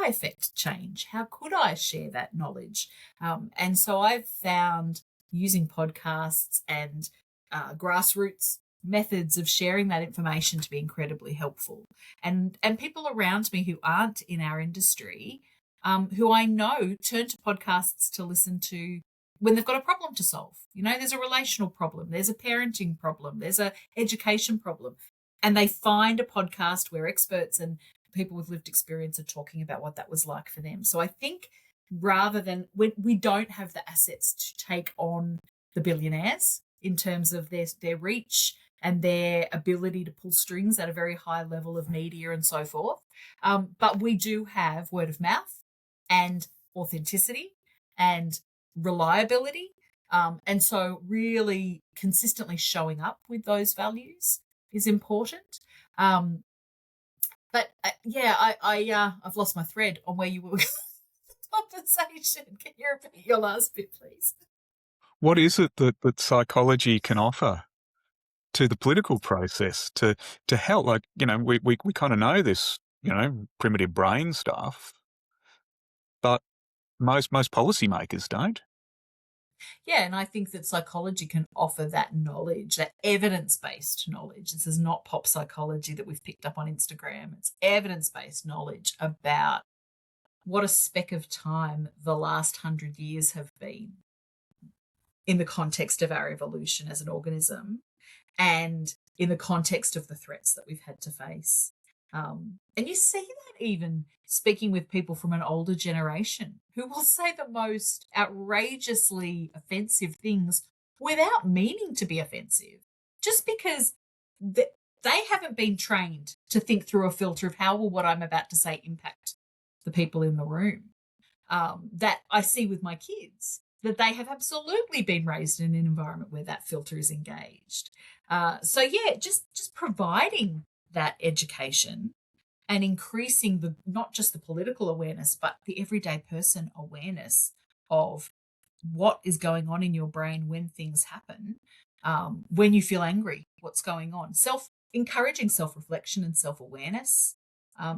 affect change? How could I share that knowledge? And so I've found using podcasts and grassroots methods of sharing that information to be incredibly helpful. And people around me who aren't in our industry, who I know turn to podcasts to listen to when they've got a problem to solve. There's a relational problem, there's a parenting problem, there's a education problem. And they find a podcast where experts and people with lived experience are talking about what that was like for them. So I think rather than, we don't have the assets to take on the billionaires in terms of their reach and their ability to pull strings at a very high level of media and so forth. But we do have word of mouth and authenticity and reliability. And so really consistently showing up with those values is important. I've lost my thread on where you were with the conversation. Can you repeat your last bit, please? What is it that psychology can offer to the political process to help? Like, we kind of know this, primitive brain stuff, but most policymakers don't. Yeah, and I think that psychology can offer that knowledge, that evidence-based knowledge. This is not pop psychology that we've picked up on Instagram. It's evidence-based knowledge about what a speck of time the last 100 years have been. in the context of our evolution as an organism and in the context of the threats that we've had to face. And you see that even speaking with people from an older generation who will say the most outrageously offensive things without meaning to be offensive, just because they haven't been trained to think through a filter of how will what I'm about to say impact the people in the room. That I see with my kids, that they have absolutely been raised in an environment where that filter is engaged. So yeah, just providing that education and increasing the not just the political awareness, but the everyday person awareness of what is going on in your brain when things happen, when you feel angry, what's going on. Encouraging self-reflection and self-awareness,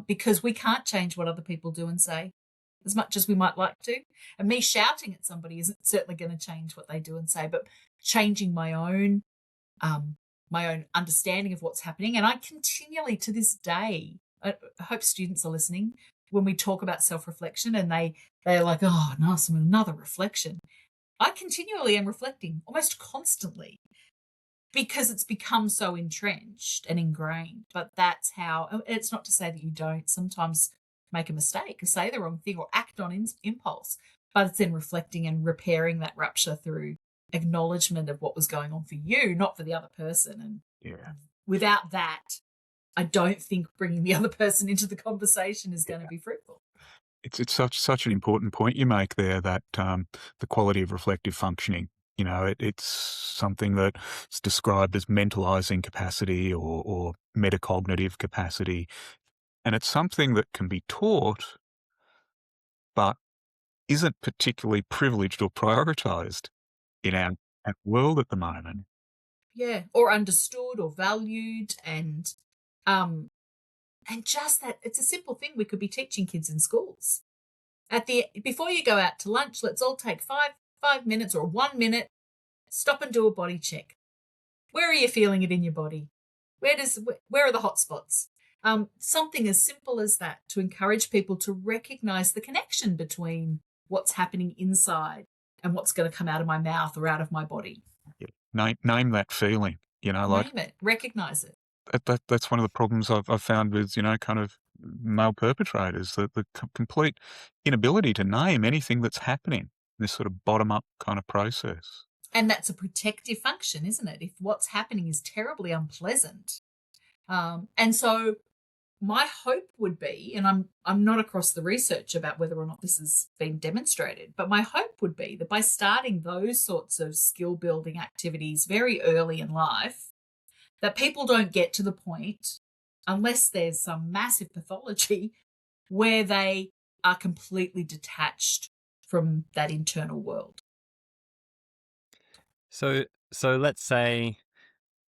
because we can't change what other people do and say as much as we might like to. And me shouting at somebody isn't certainly going to change what they do and say, but changing my own understanding of what's happening. And I continually, to this day, I hope students are listening, when we talk about self-reflection and they're like, oh, nice, another reflection. I continually am reflecting almost constantly because it's become so entrenched and ingrained. But that's how, it's not to say that you don't sometimes make a mistake or say the wrong thing or act on impulse, but it's in reflecting and repairing that rupture through acknowledgement of what was going on for you, not for the other person. And without that, I don't think bringing the other person into the conversation is going to be fruitful. It's such an important point you make there, that the quality of reflective functioning. You know, it's something that's described as mentalizing capacity or metacognitive capacity. And it's something that can be taught, but isn't particularly privileged or prioritized in our world at the moment. Yeah, or understood or valued, and just that it's a simple thing we could be teaching kids in schools. Before you go out to lunch, let's all take five minutes or 1 minute, stop and do a body check. Where are you feeling it in your body? Where are the hot spots? Something as simple as that, to encourage people to recognize the connection between what's happening inside and what's going to come out of my mouth or out of my body. Yeah. Name that feeling, Name it, recognize it. That's one of the problems I've found with, kind of male perpetrators, the complete inability to name anything that's happening, this sort of bottom-up kind of process. And that's a protective function, isn't it? If what's happening is terribly unpleasant. And so my hope would be, and I'm not across the research about whether or not this has been demonstrated, but my hope would be that by starting those sorts of skill building activities very early in life, that people don't get to the point, unless there's some massive pathology, where they are completely detached from that internal world. So let's say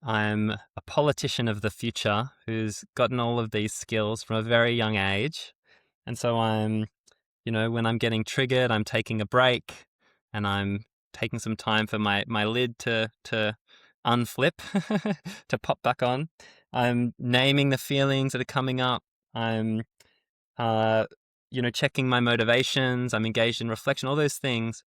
I'm a politician of the future who's gotten all of these skills from a very young age. And so I'm, when I'm getting triggered, I'm taking a break and I'm taking some time for my lid to unflip, to pop back on. I'm naming the feelings that are coming up. I'm, checking my motivations. I'm engaged in reflection, all those things.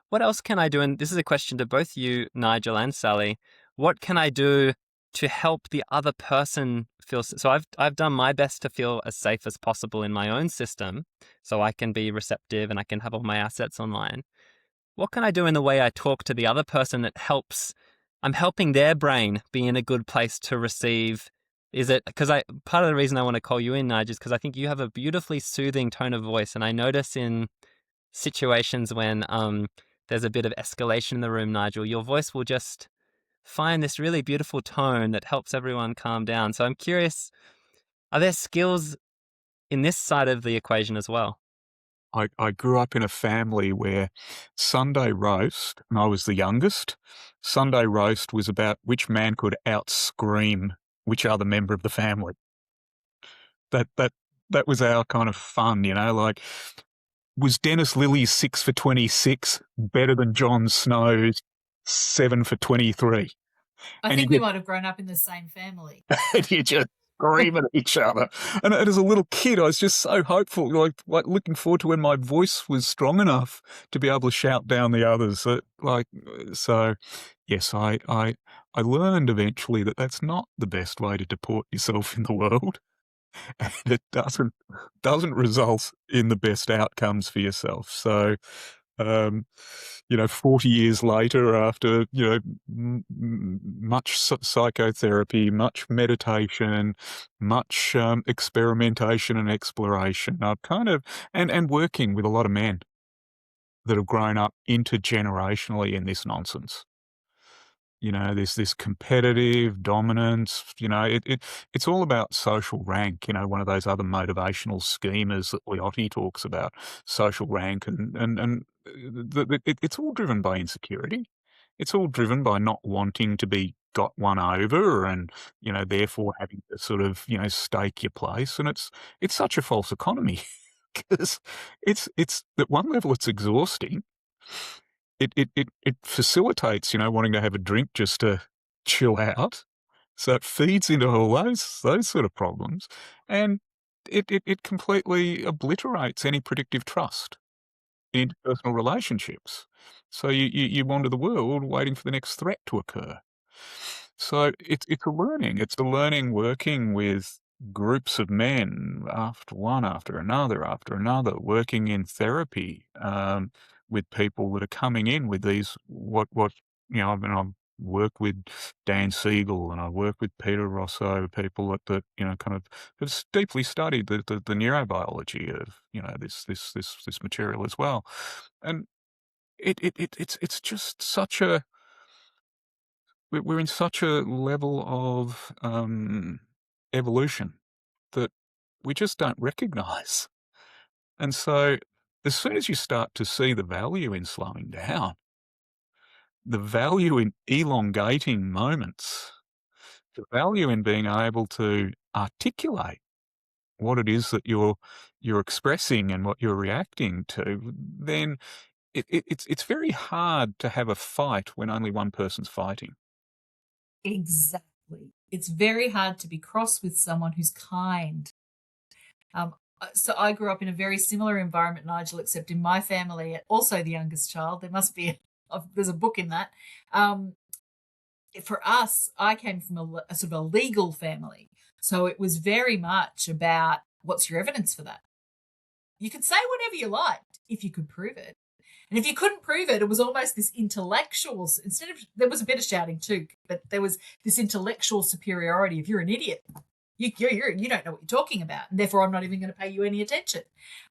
What else can I do? And this is a question to both you, Nigel and Sally. What can I do to help the other person feel? So I've done my best to feel as safe as possible in my own system, so I can be receptive and I can have all my assets online. What can I do in the way I talk to the other person that helps? I'm helping their brain be in a good place to receive. Is it because part of the reason I want to call you in, Nigel, is because I think you have a beautifully soothing tone of voice, and I notice in situations when there's a bit of escalation in the room, Nigel, your voice will just find this really beautiful tone that helps everyone calm down. So I'm curious, are there skills in this side of the equation as well? I grew up in a family where Sunday roast, and I was the youngest, Sunday roast was about which man could outscream which other member of the family. That was our kind of fun, like, was Dennis Lilly's 6 for 26 better than Jon Snow's 7 for 23? I think we might have grown up in the same family. You just scream at each other. And as a little kid, I was just so hopeful, like looking forward to when my voice was strong enough to be able to shout down the others. So yes, I learned eventually that that's not the best way to deport yourself in the world, and it doesn't result in the best outcomes for yourself. So, um, 40 years later, after, much psychotherapy, much meditation, much experimentation and exploration, I've kind of, and working with a lot of men that have grown up intergenerationally in this nonsense. This competitive dominance, it's all about social rank, one of those other motivational schemas that Leotti talks about, social rank, it's all driven by insecurity. It's all driven by not wanting to be got one over and, therefore having to sort of, stake your place. And it's such a false economy because it's at one level, it's exhausting. It facilitates, wanting to have a drink just to chill out. So it feeds into all those sort of problems, and it completely obliterates any predictive trust in interpersonal relationships. So you wander the world waiting for the next threat to occur. So it's a learning. It's a learning working with groups of men after another, working in therapy with people that are coming in with these I work with Dan Siegel and I work with Peter Rosso, people that kind of have deeply studied the neurobiology of this material as well, and it's just such a we're in such a level of evolution that we just don't recognize. And so as soon as you start to see the value in slowing down, the value in elongating moments, the value in being able to articulate what it is that you're expressing and what you're reacting to, then it's very hard to have a fight when only one person's fighting. Exactly. It's very hard to be cross with someone who's kind. So I grew up in a very similar environment, Nigel, except in my family, also the youngest child. There must be there's a book in that. For us, I came from a sort of a legal family. So it was very much about what's your evidence for that? You could say whatever you liked if you could prove it. And if you couldn't prove it, it was almost this intellectual, there was a bit of shouting too, but there was this intellectual superiority. If you're an idiot, you don't know what you're talking about, and therefore I'm not even going to pay you any attention.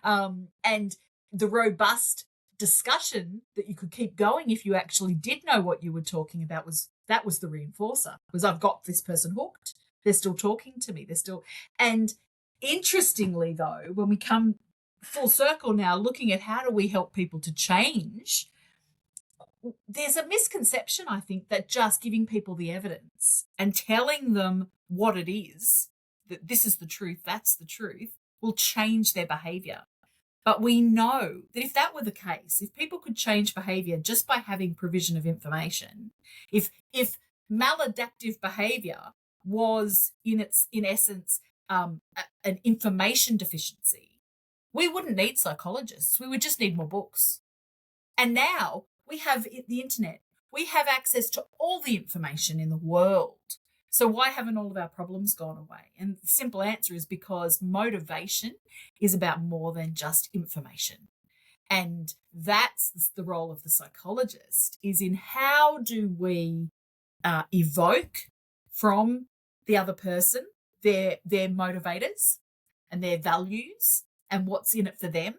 And the robust discussion that you could keep going if you actually did know what you were talking about was the reinforcer. Was I've got this person hooked. They're still talking to me. And interestingly though, when we come full circle now, looking at how do we help people to change, there's a misconception, I think, that just giving people the evidence and telling them what it is, that this is the truth, that's the truth, will change their behavior. But we know that if that were the case, if people could change behavior just by having provision of information, if maladaptive behavior was in essence an information deficiency, we wouldn't need psychologists. We would just need more books. And now we have the internet. We have access to all the information in the world. So why haven't all of our problems gone away? And the simple answer is because motivation is about more than just information. And that's the role of the psychologist, is in how do we evoke from the other person their motivators and their values and what's in it for them,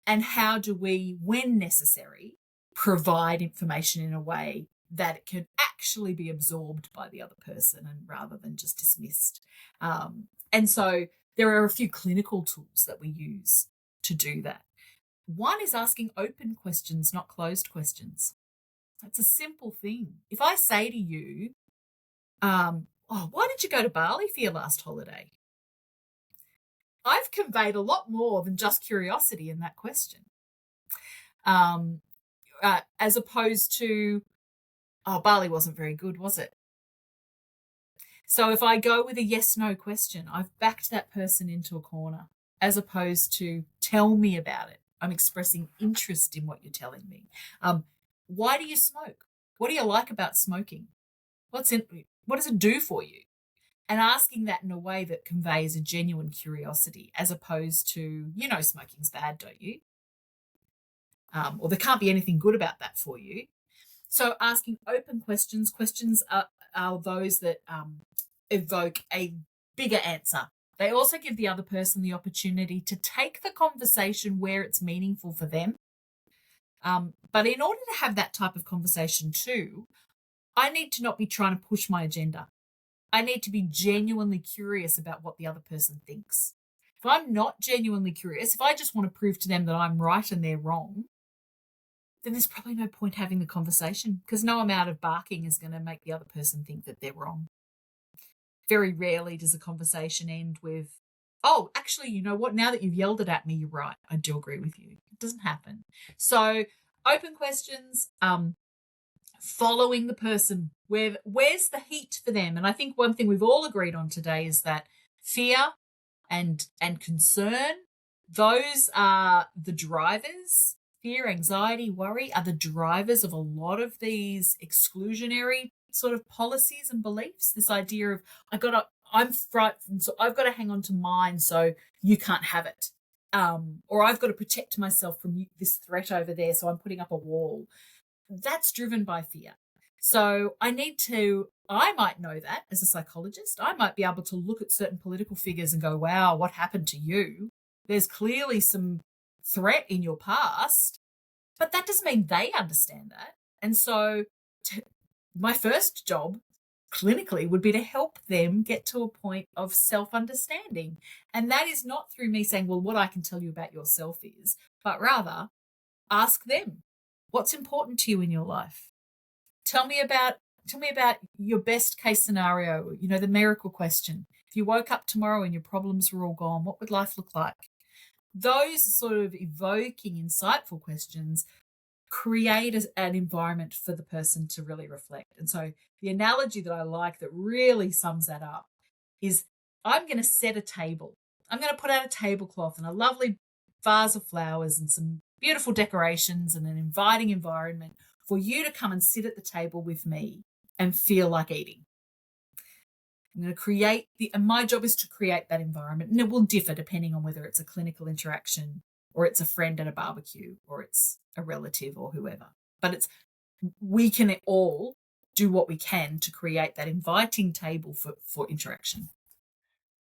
and how do we, when necessary, provide information in a way that it can actually be absorbed by the other person and rather than just dismissed. And so there are a few clinical tools that we use to do that. One is asking open questions, not closed questions. That's a simple thing. If I say to you, why did you go to Bali for your last holiday? I've conveyed a lot more than just curiosity in that question. As opposed to, Bali wasn't very good, was it? So if I go with a yes/no question, I've backed that person into a corner, as opposed to tell me about it. I'm expressing interest in what you're telling me. Why do you smoke? What do you like about smoking? What does it do for you? And asking that in a way that conveys a genuine curiosity, as opposed to, smoking's bad, don't you? Or there can't be anything good about that for you. So asking open questions. Questions are those that evoke a bigger answer. They also give the other person the opportunity to take the conversation where it's meaningful for them. But in order to have that type of conversation too, I need to not be trying to push my agenda. I need to be genuinely curious about what the other person thinks. If I'm not genuinely curious, if I just want to prove to them that I'm right and they're wrong, then there's probably no point having the conversation, because no amount of barking is going to make the other person think that they're wrong. Very rarely does a conversation end with, oh, actually, you know what? Now that you've yelled it at me, you're right. I do agree with you. It doesn't happen. So open questions, following the person. Where's the heat for them? And I think one thing we've all agreed on today is that fear and concern, those are the drivers. Fear, anxiety, worry are the drivers of a lot of these exclusionary sort of policies and beliefs. This idea of I'm frightened, so I've got to hang on to mine so you can't have it. Or I've got to protect myself from this threat over there, so I'm putting up a wall. That's driven by fear. So I might know that as a psychologist. I might be able to look at certain political figures and go, wow, what happened to you? There's clearly some threat in your past, but that doesn't mean they understand that. And so my first job clinically would be to help them get to a point of self-understanding. And that is not through me saying, well, what I can tell you about yourself is, but rather ask them, what's important to you in your life? Tell me about your best case scenario, the miracle question. If you woke up tomorrow and your problems were all gone, what would life look like? Those sort of evoking, insightful questions create an environment for the person to really reflect. And so the analogy that I like that really sums that up is, I'm going to set a table. I'm going to put out a tablecloth and a lovely vase of flowers and some beautiful decorations and an inviting environment for you to come and sit at the table with me and feel like eating. I'm going to and my job is to create that environment. And it will differ depending on whether it's a clinical interaction or it's a friend at a barbecue or it's a relative or whoever. But we can all do what we can to create that inviting table for interaction.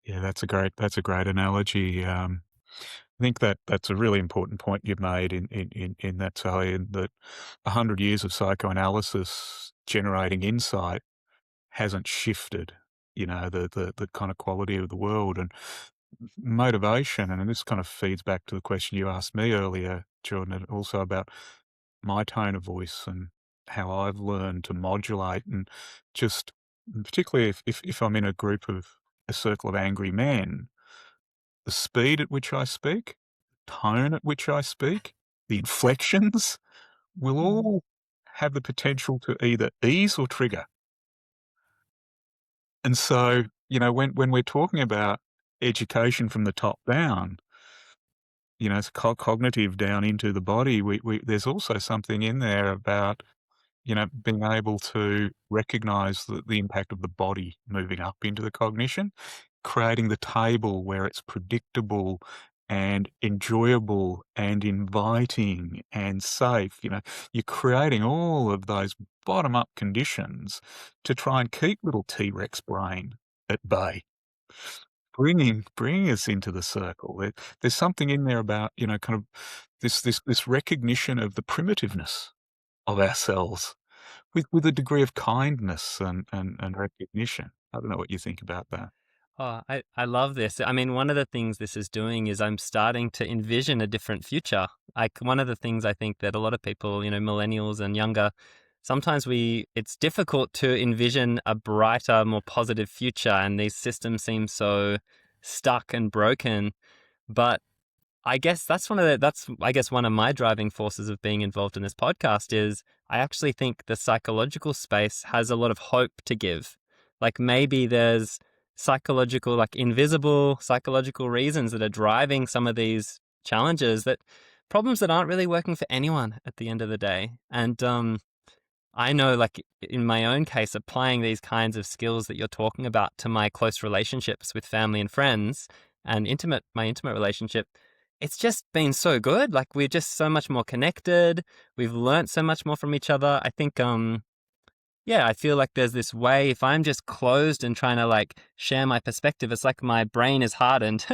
Yeah, that's a great analogy. I think that's a really important point you've made in that, Sally, and that 100 years of psychoanalysis generating insight hasn't shifted, the kind of quality of the world and motivation. And this kind of feeds back to the question you asked me earlier, Jordan, and also about my tone of voice and how I've learned to modulate, and just particularly if I'm in a circle of angry men, the speed at which I speak, tone at which I speak, the inflections will all have the potential to either ease or trigger. And so, when we're talking about education from the top down, it's cognitive down into the body, there's also something in there about, being able to recognize the impact of the body moving up into the cognition, creating the table where it's predictable and enjoyable and inviting and safe. You're creating all of those bottom-up conditions to try and keep little T-Rex brain at bay, bringing us into the circle. There's something in there about, kind of this recognition of the primitiveness of ourselves with a degree of kindness and recognition. I don't know what you think about that. Oh, I love this. I mean, one of the things this is doing is I'm starting to envision a different future. Like, one of the things I think that a lot of people, millennials and younger, sometimes it's difficult to envision a brighter, more positive future, and these systems seem so stuck and broken. But I guess that's one of my driving forces of being involved in this podcast is I actually think the psychological space has a lot of hope to give. Like maybe there's psychological, like invisible psychological reasons that are driving some of these challenges, that problems that aren't really working for anyone at the end of the day. And I know, like in my own case, applying these kinds of skills that you're talking about to my close relationships with family and friends and my intimate relationship, it's just been so good. Like we're just so much more connected. We've learnt so much more from each other. I think, yeah, I feel like there's this way, if I'm just closed and trying to like share my perspective, it's like my brain is hardened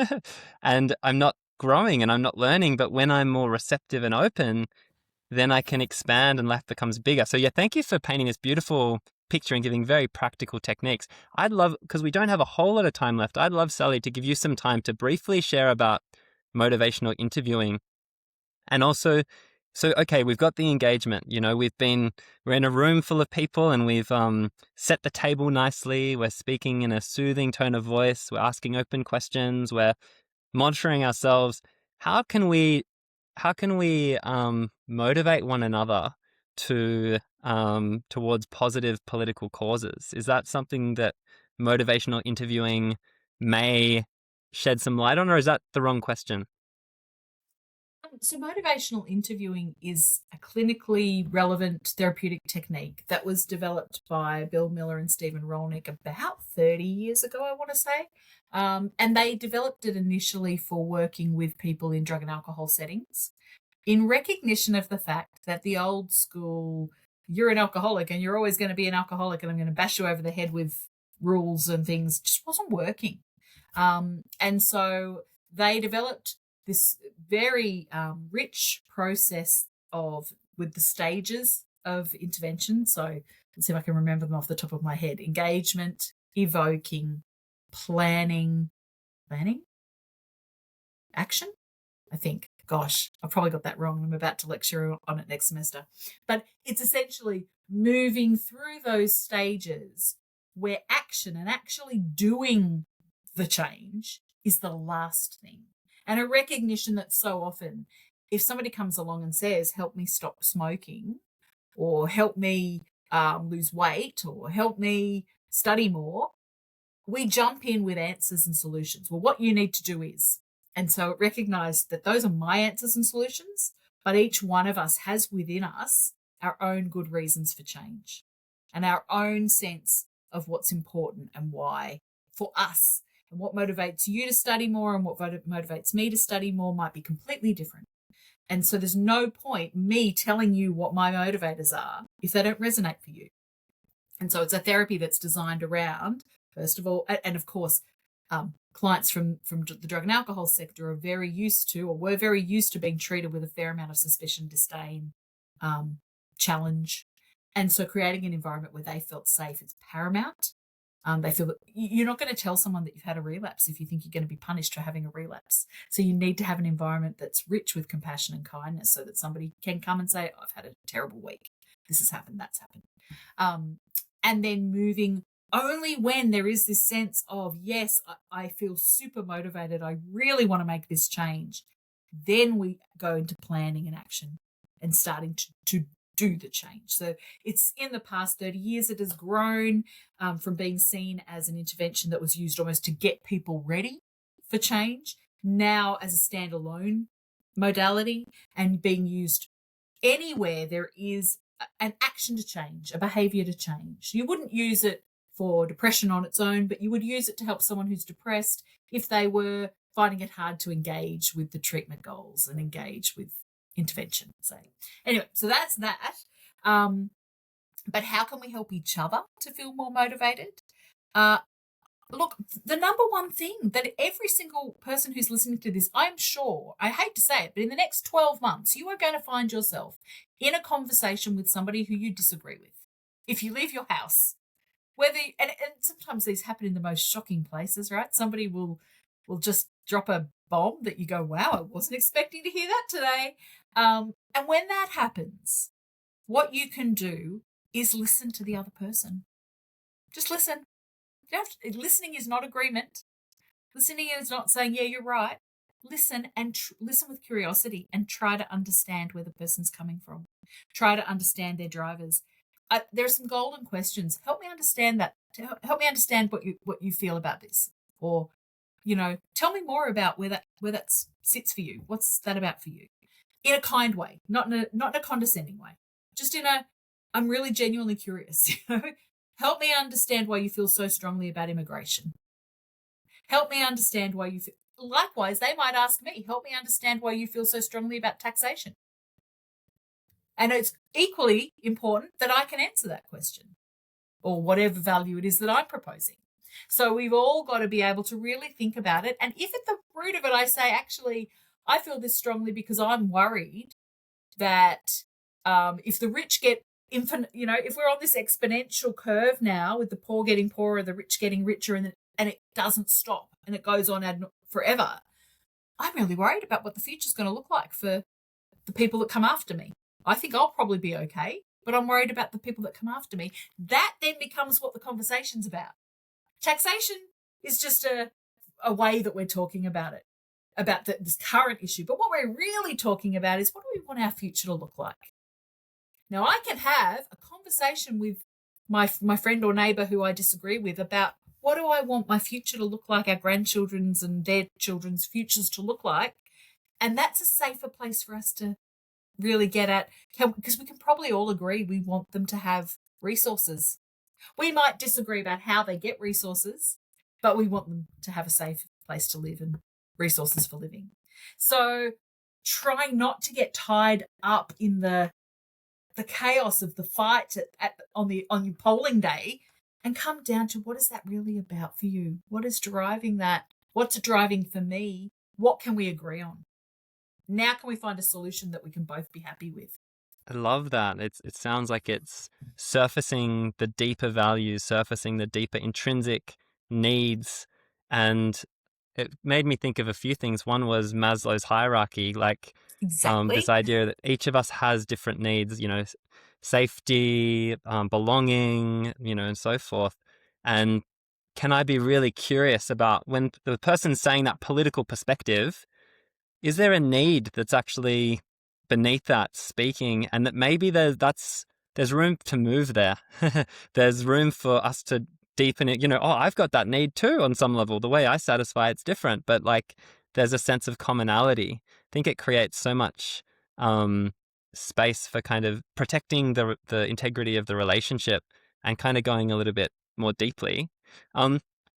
and I'm not growing and I'm not learning. But when I'm more receptive and open, then I can expand and life becomes bigger. So yeah, thank you for painting this beautiful picture and giving very practical techniques. I'd love, because we don't have a whole lot of time left, I'd love, Sally, to give you some time to briefly share about motivational interviewing. And also, so, okay, we've got the engagement, we're in a room full of people and we've set the table nicely. We're speaking in a soothing tone of voice. We're asking open questions. We're monitoring ourselves. How can we motivate one another to towards positive political causes? Is that something that motivational interviewing may shed some light on, or is that the wrong question? So motivational interviewing is a clinically relevant therapeutic technique that was developed by Bill Miller and Stephen Rolnick about 30 years ago, I want to say. And they developed it initially for working with people in drug and alcohol settings in recognition of the fact that the old school, you're an alcoholic and you're always going to be an alcoholic and I'm going to bash you over the head with rules and things, just wasn't working. And so they developed this very rich process with the stages of intervention. So let's see if I can remember them off the top of my head. Engagement, evoking, planning, action, I think. Gosh, I've probably got that wrong. I'm about to lecture on it next semester. But it's essentially moving through those stages where action and actually doing the change is the last thing. And a recognition that so often, if somebody comes along and says, help me stop smoking, or help me lose weight, or help me study more, we jump in with answers and solutions. Well, what you need to do is. And so it recognized that those are my answers and solutions, but each one of us has within us our own good reasons for change and our own sense of what's important and why for us. And what motivates you to study more and what motivates me to study more might be completely different. And so there's no point me telling you what my motivators are if they don't resonate for you. And so it's a therapy that's designed around, first of all, and of course, clients from the drug and alcohol sector are very used to, or were very used to, being treated with a fair amount of suspicion, disdain, challenge. And so creating an environment where they felt safe is paramount. They feel that you're not going to tell someone that you've had a relapse if you think you're going to be punished for having a relapse. So you need to have an environment that's rich with compassion and kindness so that somebody can come and say, oh, I've had a terrible week. This has happened, that's happened. And then moving only when there is this sense of, yes, I feel super motivated. I really want to make this change. Then we go into planning and action and starting to do the change. So it's in the past 30 years, it has grown from being seen as an intervention that was used almost to get people ready for change, now as a standalone modality and being used anywhere there is an action to change, a behavior to change. You wouldn't use it for depression on its own, but you would use it to help someone who's depressed if they were finding it hard to engage with the treatment goals and engage with intervention. So anyway, so that's that. But how can we help each other to feel more motivated? Look, the number one thing that every single person who's listening to this, I'm sure, I hate to say it, but in the next 12 months, you are going to find yourself in a conversation with somebody who you disagree with. If you leave your house, and sometimes these happen in the most shocking places, right? Somebody will just drop a bomb that you go, wow, I wasn't expecting to hear that today. And when that happens, what you can do is listen to the other person. Just listen. Listening is not agreement. Listening is not saying, yeah, you're right. Listen and listen with curiosity and try to understand where the person's coming from. Try to understand their drivers. There are some golden questions. Help me understand that help me understand what you feel about this, or tell me more about where that sits for you. What's that about for you? In a kind way, not in a condescending way, just in a I'm really genuinely curious. Help me understand why you feel so strongly about immigration. Help me understand why you feel. Likewise, they might ask me, help me understand why you feel so strongly about taxation. And it's equally important that I can answer that question, or whatever value it is that I'm proposing. So we've all got to be able to really think about it. And if at the root of it I say, actually, I feel this strongly because I'm worried that if the rich get infinite, if we're on this exponential curve now with the poor getting poorer, the rich getting richer, and it doesn't stop and it goes on forever, I'm really worried about what the future's going to look like for the people that come after me. I think I'll probably be okay, but I'm worried about the people that come after me. That then becomes what the conversation's about. Taxation is just a way that we're talking about it, about this current issue. But what we're really talking about is, what do we want our future to look like? Now, I can have a conversation with my friend or neighbour who I disagree with about, what do I want my future to look like, our grandchildren's and their children's futures to look like? And that's a safer place for us to really get at, because we can probably all agree we want them to have resources. We might disagree about how they get resources, but we want them to have a safe place to live and resources for living. So try not to get tied up in the chaos of the fight on your polling day, and come down to, what is that really about for you? What is driving that? What's driving for me? What can we agree on? Now can we find a solution that we can both be happy with? I love that. It sounds like it's surfacing the deeper values, surfacing the deeper intrinsic needs. And it made me think of a few things. One was Maslow's hierarchy, like Exactly. this idea that each of us has different needs, safety, belonging, and so forth. And can I be really curious about, when the person's saying that political perspective, is there a need that's actually beneath that speaking, and that maybe there's room to move there? There's room for us to deepen it. I've got that need too on some level. The way I satisfy it's different, but like there's a sense of commonality. I think it creates so much space for kind of protecting the integrity of the relationship and kind of going a little bit more deeply.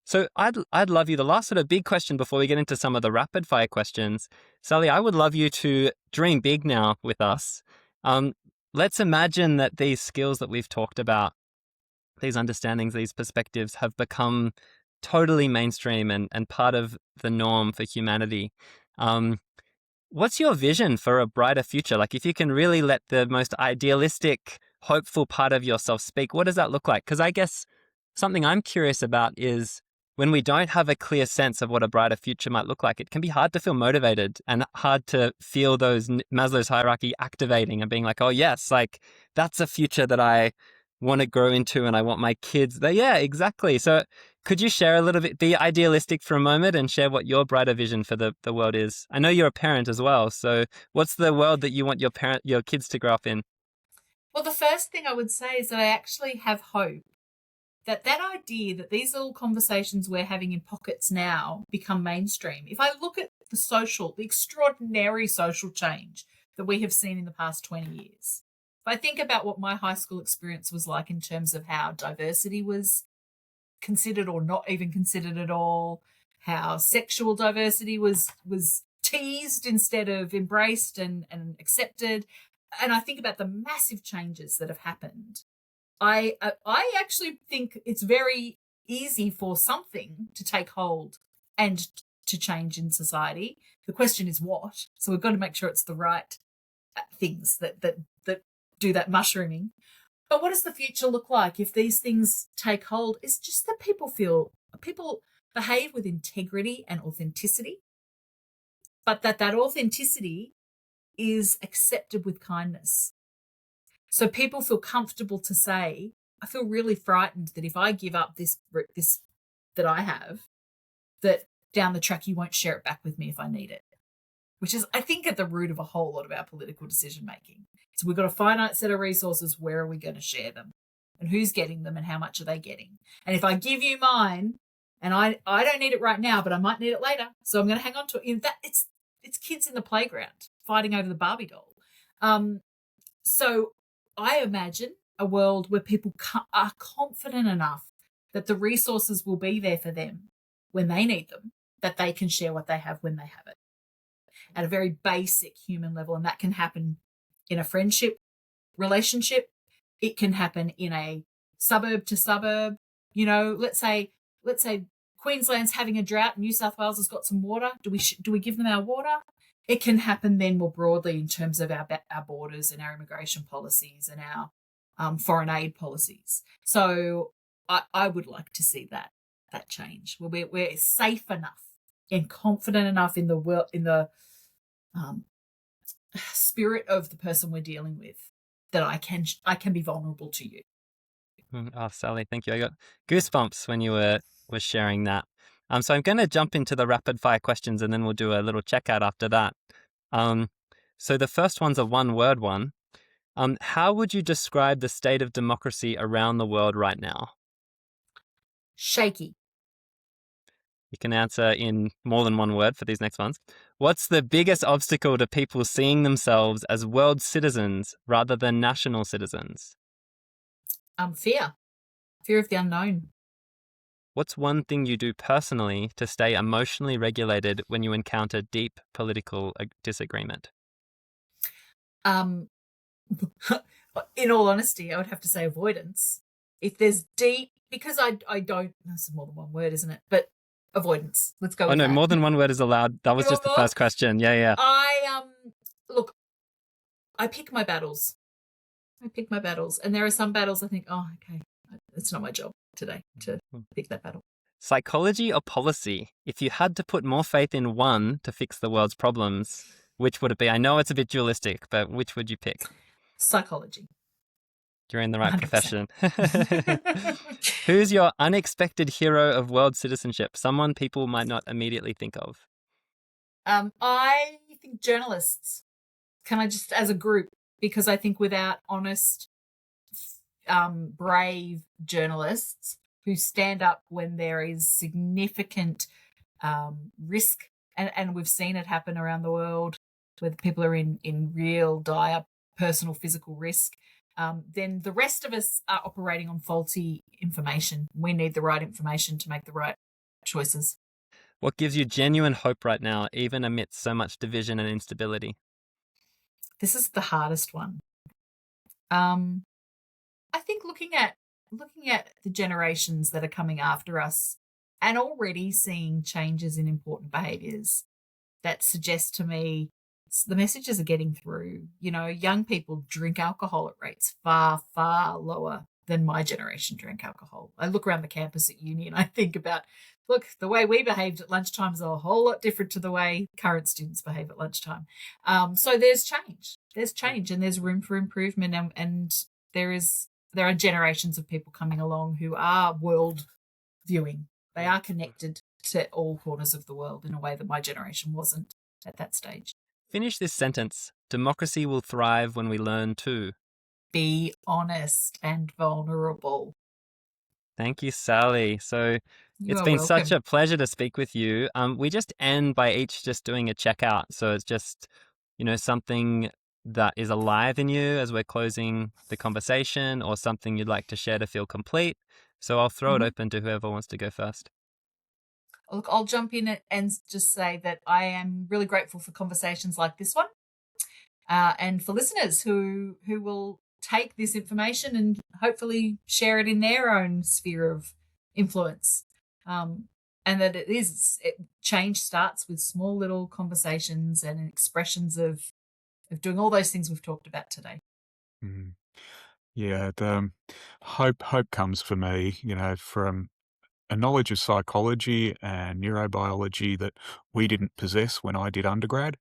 So I'd love you, the last sort of big question before we get into some of the rapid fire questions, Sally, I would love you to dream big now with us. Let's imagine that these skills that we've talked about, these understandings, these perspectives have become totally mainstream and part of the norm for humanity. What's your vision for a brighter future? Like, if you can really let the most idealistic, hopeful part of yourself speak, what does that look like? Because I guess something I'm curious about is, when we don't have a clear sense of what a brighter future might look like, it can be hard to feel motivated and hard to feel those Maslow's hierarchy activating and being like, oh yes, like that's a future that I want to grow into and I want my kids there. Yeah, exactly. So could you share a little bit, be idealistic for a moment and share what your brighter vision for the world is? I know you're a parent as well. So what's the world that you want your kids to grow up in? Well, the first thing I would say is that I actually have hope that idea that these little conversations we're having in pockets now become mainstream. If I look at the extraordinary social change that we have seen in the past 20 years, if I think about what my high school experience was like in terms of how diversity was considered or not even considered at all, how sexual diversity was teased instead of embraced and accepted, and I think about the massive changes that have happened, I actually think it's very easy for something to take hold and to change in society. The question is what. So we've got to make sure it's the right things that do that mushrooming. But what does the future look like if these things take hold? It's just that people behave with integrity and authenticity, but that authenticity is accepted with kindness. So people feel comfortable to say, I feel really frightened that if I give up this that I have, that down the track you won't share it back with me if I need it, which is, I think, at the root of a whole lot of our political decision making. So we've got a finite set of resources. Where are we going to share them? and who's getting them and how much are they getting. And if I give you mine and I don't need it right now, but I might need it later, so I'm going to hang on to it. That it's kids in the playground fighting over the Barbie doll. So I imagine a world where people are confident enough that the resources will be there for them when they need them, that they can share what they have when they have it at a very basic human level. And that can happen in a friendship relationship. It can happen in a suburb to suburb. You know, let's say Queensland's having a drought and New South Wales has got some water. Do we give them our water? It can happen then more broadly in terms of our borders and our immigration policies and our foreign aid policies. So I would like to see that change, where we're safe enough and confident enough in the spirit of the person we're dealing with that I can be vulnerable to you. Oh, Sally, thank you. I got goosebumps when you were sharing that. So I'm going to jump into the rapid fire questions and then we'll do a little checkout after that. So the first one's a one-word one. How would you describe the state of democracy around the world right now? Shaky. You can answer in more than one word for these next ones. What's the biggest obstacle to people seeing themselves as world citizens rather than national citizens? Fear of the unknown. What's one thing you do personally to stay emotionally regulated when you encounter deep political disagreement? In all honesty, I would have to say avoidance. If there's deep, because I don't, that's more than one word, isn't it? But avoidance. Let's go with that. More than one word is allowed. That was just the first question. Yeah. Look, I pick my battles. And there are some battles I think, oh, okay, it's not my job today to pick that battle. Psychology or policy? If you had to put more faith in one to fix the world's problems, which would it be? I know it's a bit dualistic, but which would you pick? Psychology. You're in the right 100%. profession. Who's your unexpected hero of world citizenship? Someone people might not immediately think of. I think journalists. Can I just, as a group, because I think without honest, brave journalists who stand up when there is significant risk, and we've seen it happen around the world where people are in real dire personal physical risk, then the rest of us are operating on faulty information. We need the right information to make the right choices. What gives you genuine hope right now, even amidst so much division and instability? This is the hardest one. I think looking at the generations that are coming after us and already seeing changes in important behaviours that suggest to me the messages are getting through. You know, young people drink alcohol at rates far, far lower than my generation drank alcohol. I look around the campus at uni and I think about, look, the way we behaved at lunchtime is a whole lot different to the way current students behave at lunchtime. So there's change. And there's room for improvement. And there are generations of people coming along who are world viewing. They are connected to all corners of the world in a way that my generation wasn't at that stage. Finish this sentence. Democracy will thrive when we learn to be honest and vulnerable. Thank you, Sally. So it's been welcome. Such a pleasure to speak with you. We just end by each just doing a checkout. So it's just, something that is alive in you as we're closing the conversation, or something you'd like to share to feel complete. So I'll throw it open to whoever wants to go first. Look, I'll jump in and just say that I am really grateful for conversations like this one, and for listeners who will take this information and hopefully share it in their own sphere of influence. And that change starts with small little conversations and expressions of doing all those things we've talked about today. Yeah, hope comes for me, from a knowledge of psychology and neurobiology that we didn't possess when I did undergrad,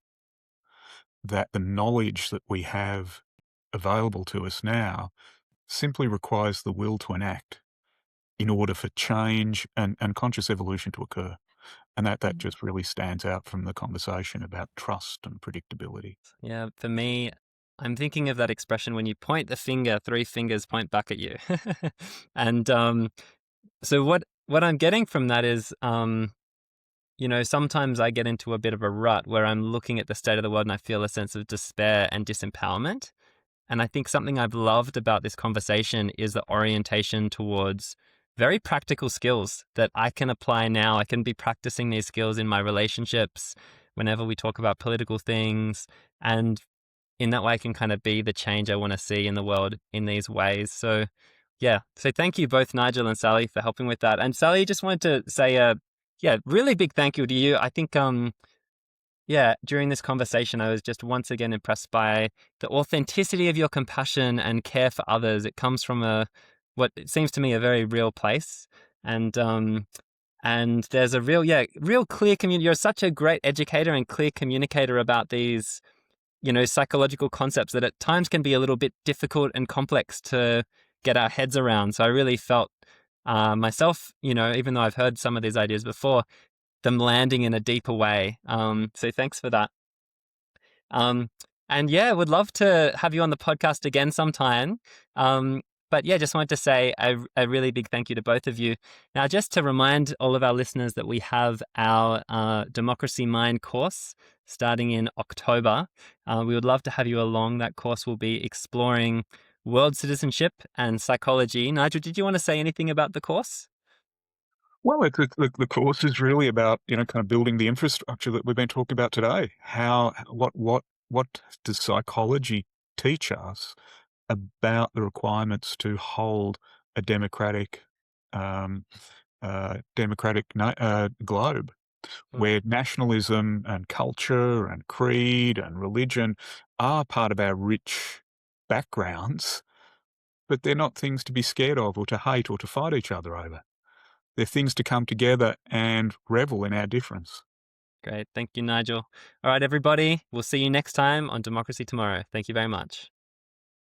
that the knowledge that we have available to us now simply requires the will to enact in order for change and conscious evolution to occur. And that just really stands out from the conversation about trust and predictability. Yeah, for me, I'm thinking of that expression when you point the finger, three fingers point back at you. And so what I'm getting from that is, sometimes I get into a bit of a rut where I'm looking at the state of the world and I feel a sense of despair and disempowerment. And I think something I've loved about this conversation is the orientation towards very practical skills that I can apply now. I can be practicing these skills in my relationships whenever we talk about political things. And in that way, I can kind of be the change I want to see in the world in these ways. So, yeah. So thank you both, Nigel and Sally, for helping with that. And Sally, just wanted to say really big thank you to you. I think, during this conversation, I was just once again impressed by the authenticity of your compassion and care for others. It comes from what it seems to me a very real place. And there's a real clear community. You're such a great educator and clear communicator about these, psychological concepts that at times can be a little bit difficult and complex to get our heads around. So I really felt myself, even though I've heard some of these ideas before, them landing in a deeper way. So thanks for that. And would love to have you on the podcast again sometime. But just wanted to say a really big thank you to both of you. Now, just to remind all of our listeners that we have our Democracy Mind course starting in October. We would love to have you along. That course will be exploring world citizenship and psychology. Nigel, did you want to say anything about the course? Well, the course is really about, kind of building the infrastructure that we've been talking about today. What does psychology teach us about the requirements to hold a democratic globe, where nationalism and culture and creed and religion are part of our rich backgrounds, but they're not things to be scared of or to hate or to fight each other over. They're things to come together and revel in our difference. Great. Thank you, Nigel. All right, everybody. We'll see you next time on Democracy Tomorrow. Thank you very much.